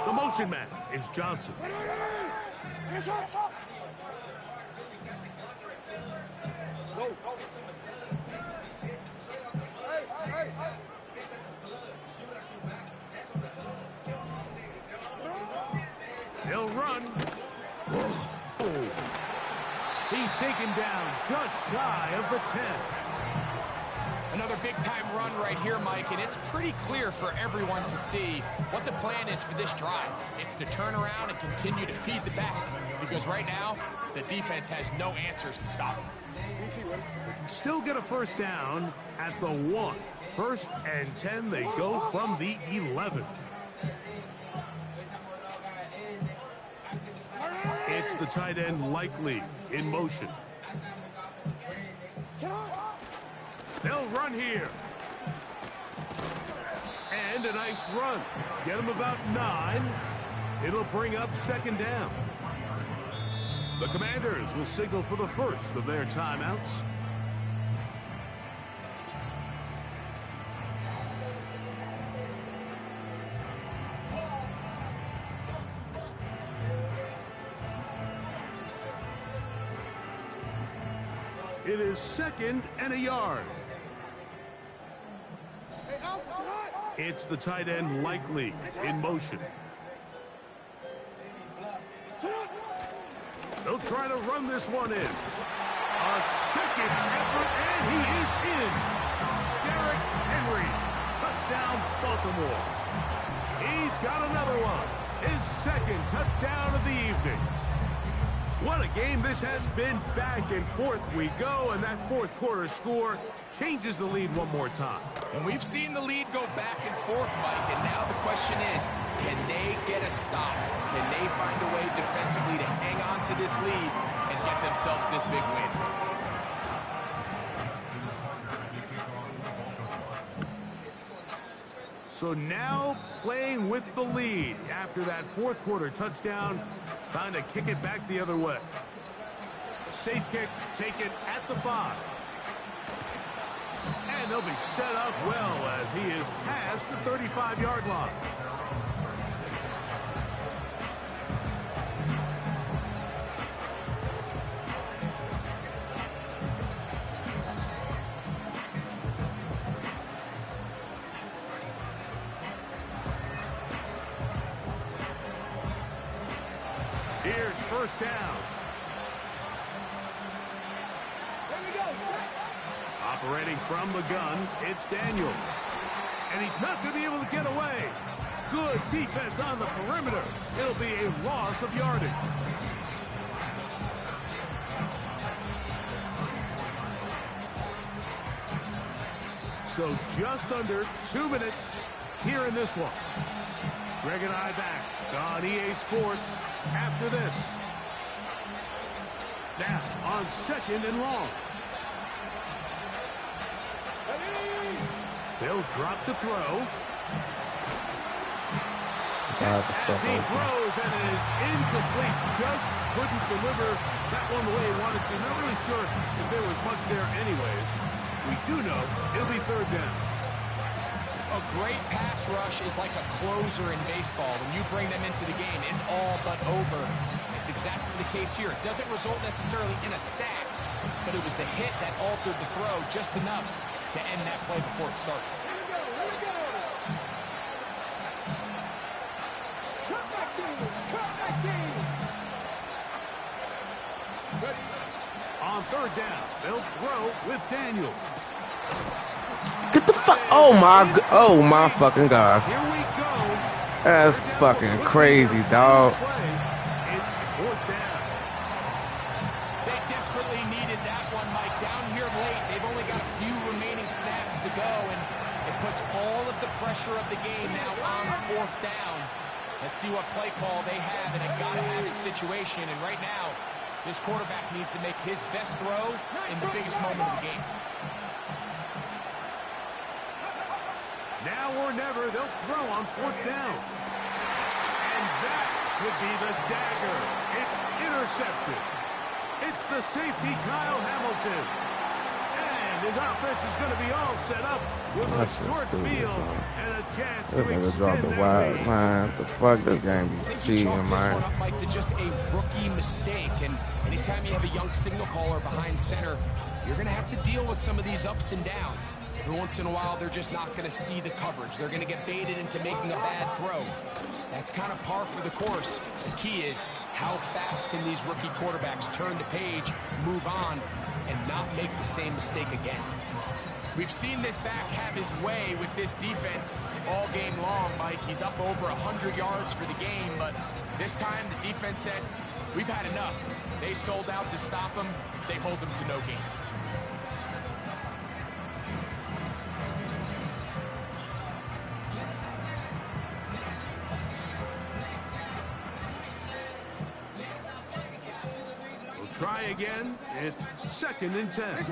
The motion man is Johnson. They'll run. Whoa. He's taken down just shy of the 10. Another big-time run right here, Mike, and it's pretty clear for everyone to see what the plan is for this drive. It's to turn around and continue to feed the back, because right now, the defense has no answers to stop him. They can still get a first down at the 1. 1st and 10, they go from the 11. It's the tight end Likely in motion. They'll run here. And a nice run. Get them about 9. It'll bring up 2nd down. The Commanders will signal for the first of their timeouts. It is 2nd and a yard. It's the tight end Likely in motion. They'll try to run this one in. A second effort, and he is in. Derrick Henry, touchdown Baltimore. He's got another one. His 2nd touchdown of the evening. What a game this has been. Back and forth we go, and that 4th quarter score changes the lead one more time. And we've seen the lead go back and forth, Mike, and now the question is, can they get a stop? Can they find a way defensively to hang on to this lead and get themselves this big win? So now playing with the lead after that 4th quarter touchdown, trying to kick it back the other way. Safe kick taken at the 5. And they'll be set up well as he is past the 35-yard line. Here's 1st down. Operating from the gun, it's Daniels. And he's not going to be able to get away. Good defense on the perimeter. It'll be a loss of yardage. So just under 2 minutes here in this one. Greg and I back on EA Sports after this. Now on 2nd and long. They'll drop to throw. As he throws, and it is incomplete. Just couldn't deliver that one the way he wanted to. Not really sure if there was much there anyways. We do know it'll be 3rd down. A great pass rush is like a closer in baseball. When you bring them into the game, it's all but over. It's exactly the case here. It doesn't result necessarily in a sack, but it was the hit that altered the throw just enough to end that play before it started. On 3rd down, they'll throw with Daniels. Get the fuck! Oh my fucking gosh! Here we go. That's fucking crazy, dog. It's 4th down. They desperately needed that one, Mike. Down here late, they've only got a few remaining snaps to go, and it puts all of the pressure of the game now on 4th down. Let's see what play call they have in a gotta-have-it situation, and right now, this quarterback needs to make his best throw in the biggest moment of the game. Now or never, they'll throw on 4th down. And that would be the dagger. It's intercepted. It's the safety, Kyle Hamilton. And his offense is going to be all set up with a short field and a chance to extend the wide line. What the fuck, this game be cheating, man. This one man. up, Mike, to just a rookie mistake. And anytime you have a young signal caller behind center, you're going to have to deal with some of these ups and downs. Every once in a while, they're just not going to see the coverage. They're going to get baited into making a bad throw. That's kind of par for the course. The key is how fast can these rookie quarterbacks turn the page, move on, and not make the same mistake again. We've seen this back have his way with this defense all game long, Mike. He's up over 100 yards for the game, but this time the defense said, we've had enough. They sold out to stop him. They hold him to no gain. Try again. It's 2nd and 10.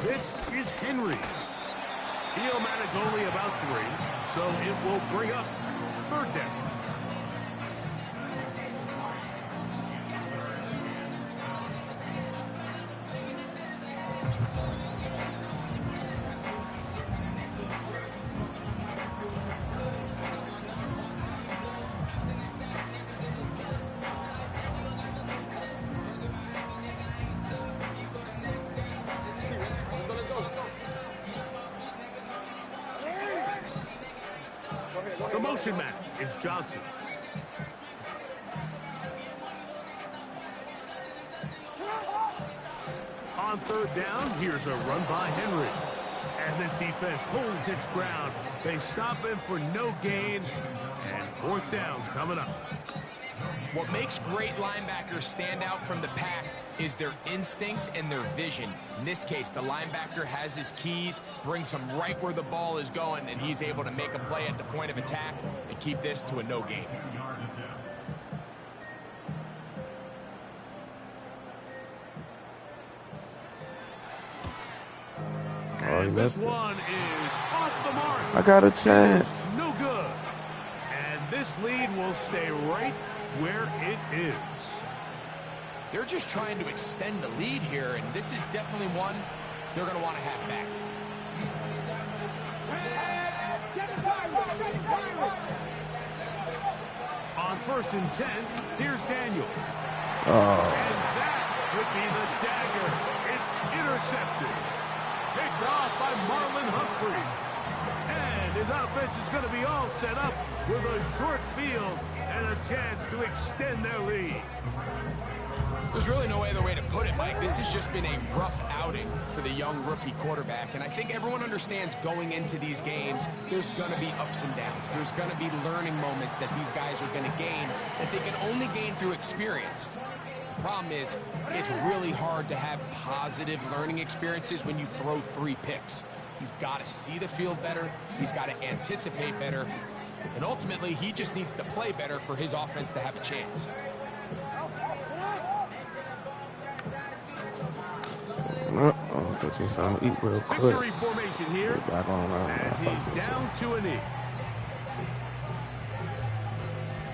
This is Henry. He'll manage only about 3, so it will bring up 3rd down. motion man is Johnson. On third down, here's a run by Henry. And this defense holds its ground. They stop him for no gain. And fourth down's coming up. What makes great linebackers stand out from the pack is their instincts and their vision. In this case, the linebacker has his keys, brings him right where the ball is going, and he's able to make a play at the point of attack and keep this to a no gain. And this one is off the mark. I got a chance. No good. And this lead will stay right where it is. They're just trying to extend the lead here, and this is definitely one they're going to want to have back. On 1st and 10, here's Daniel. Oh. And that would be the dagger. It's intercepted. Picked off by Marlon Humphrey. And his offense is going to be all set up with a short field and a chance to extend their lead. There's really no other way to put it, Mike. This has just been a rough outing for the young rookie quarterback. And I think everyone understands going into these games, there's going to be ups and downs. There's going to be learning moments that these guys are going to gain that they can only gain through experience. The problem is, it's really hard to have positive learning experiences when you throw 3 picks. He's got to see the field better. He's got to anticipate better. And ultimately, he just needs to play better for his offense to have a chance. I'll get me something to eat real quick. Victory formation here Back on as he's down to a knee.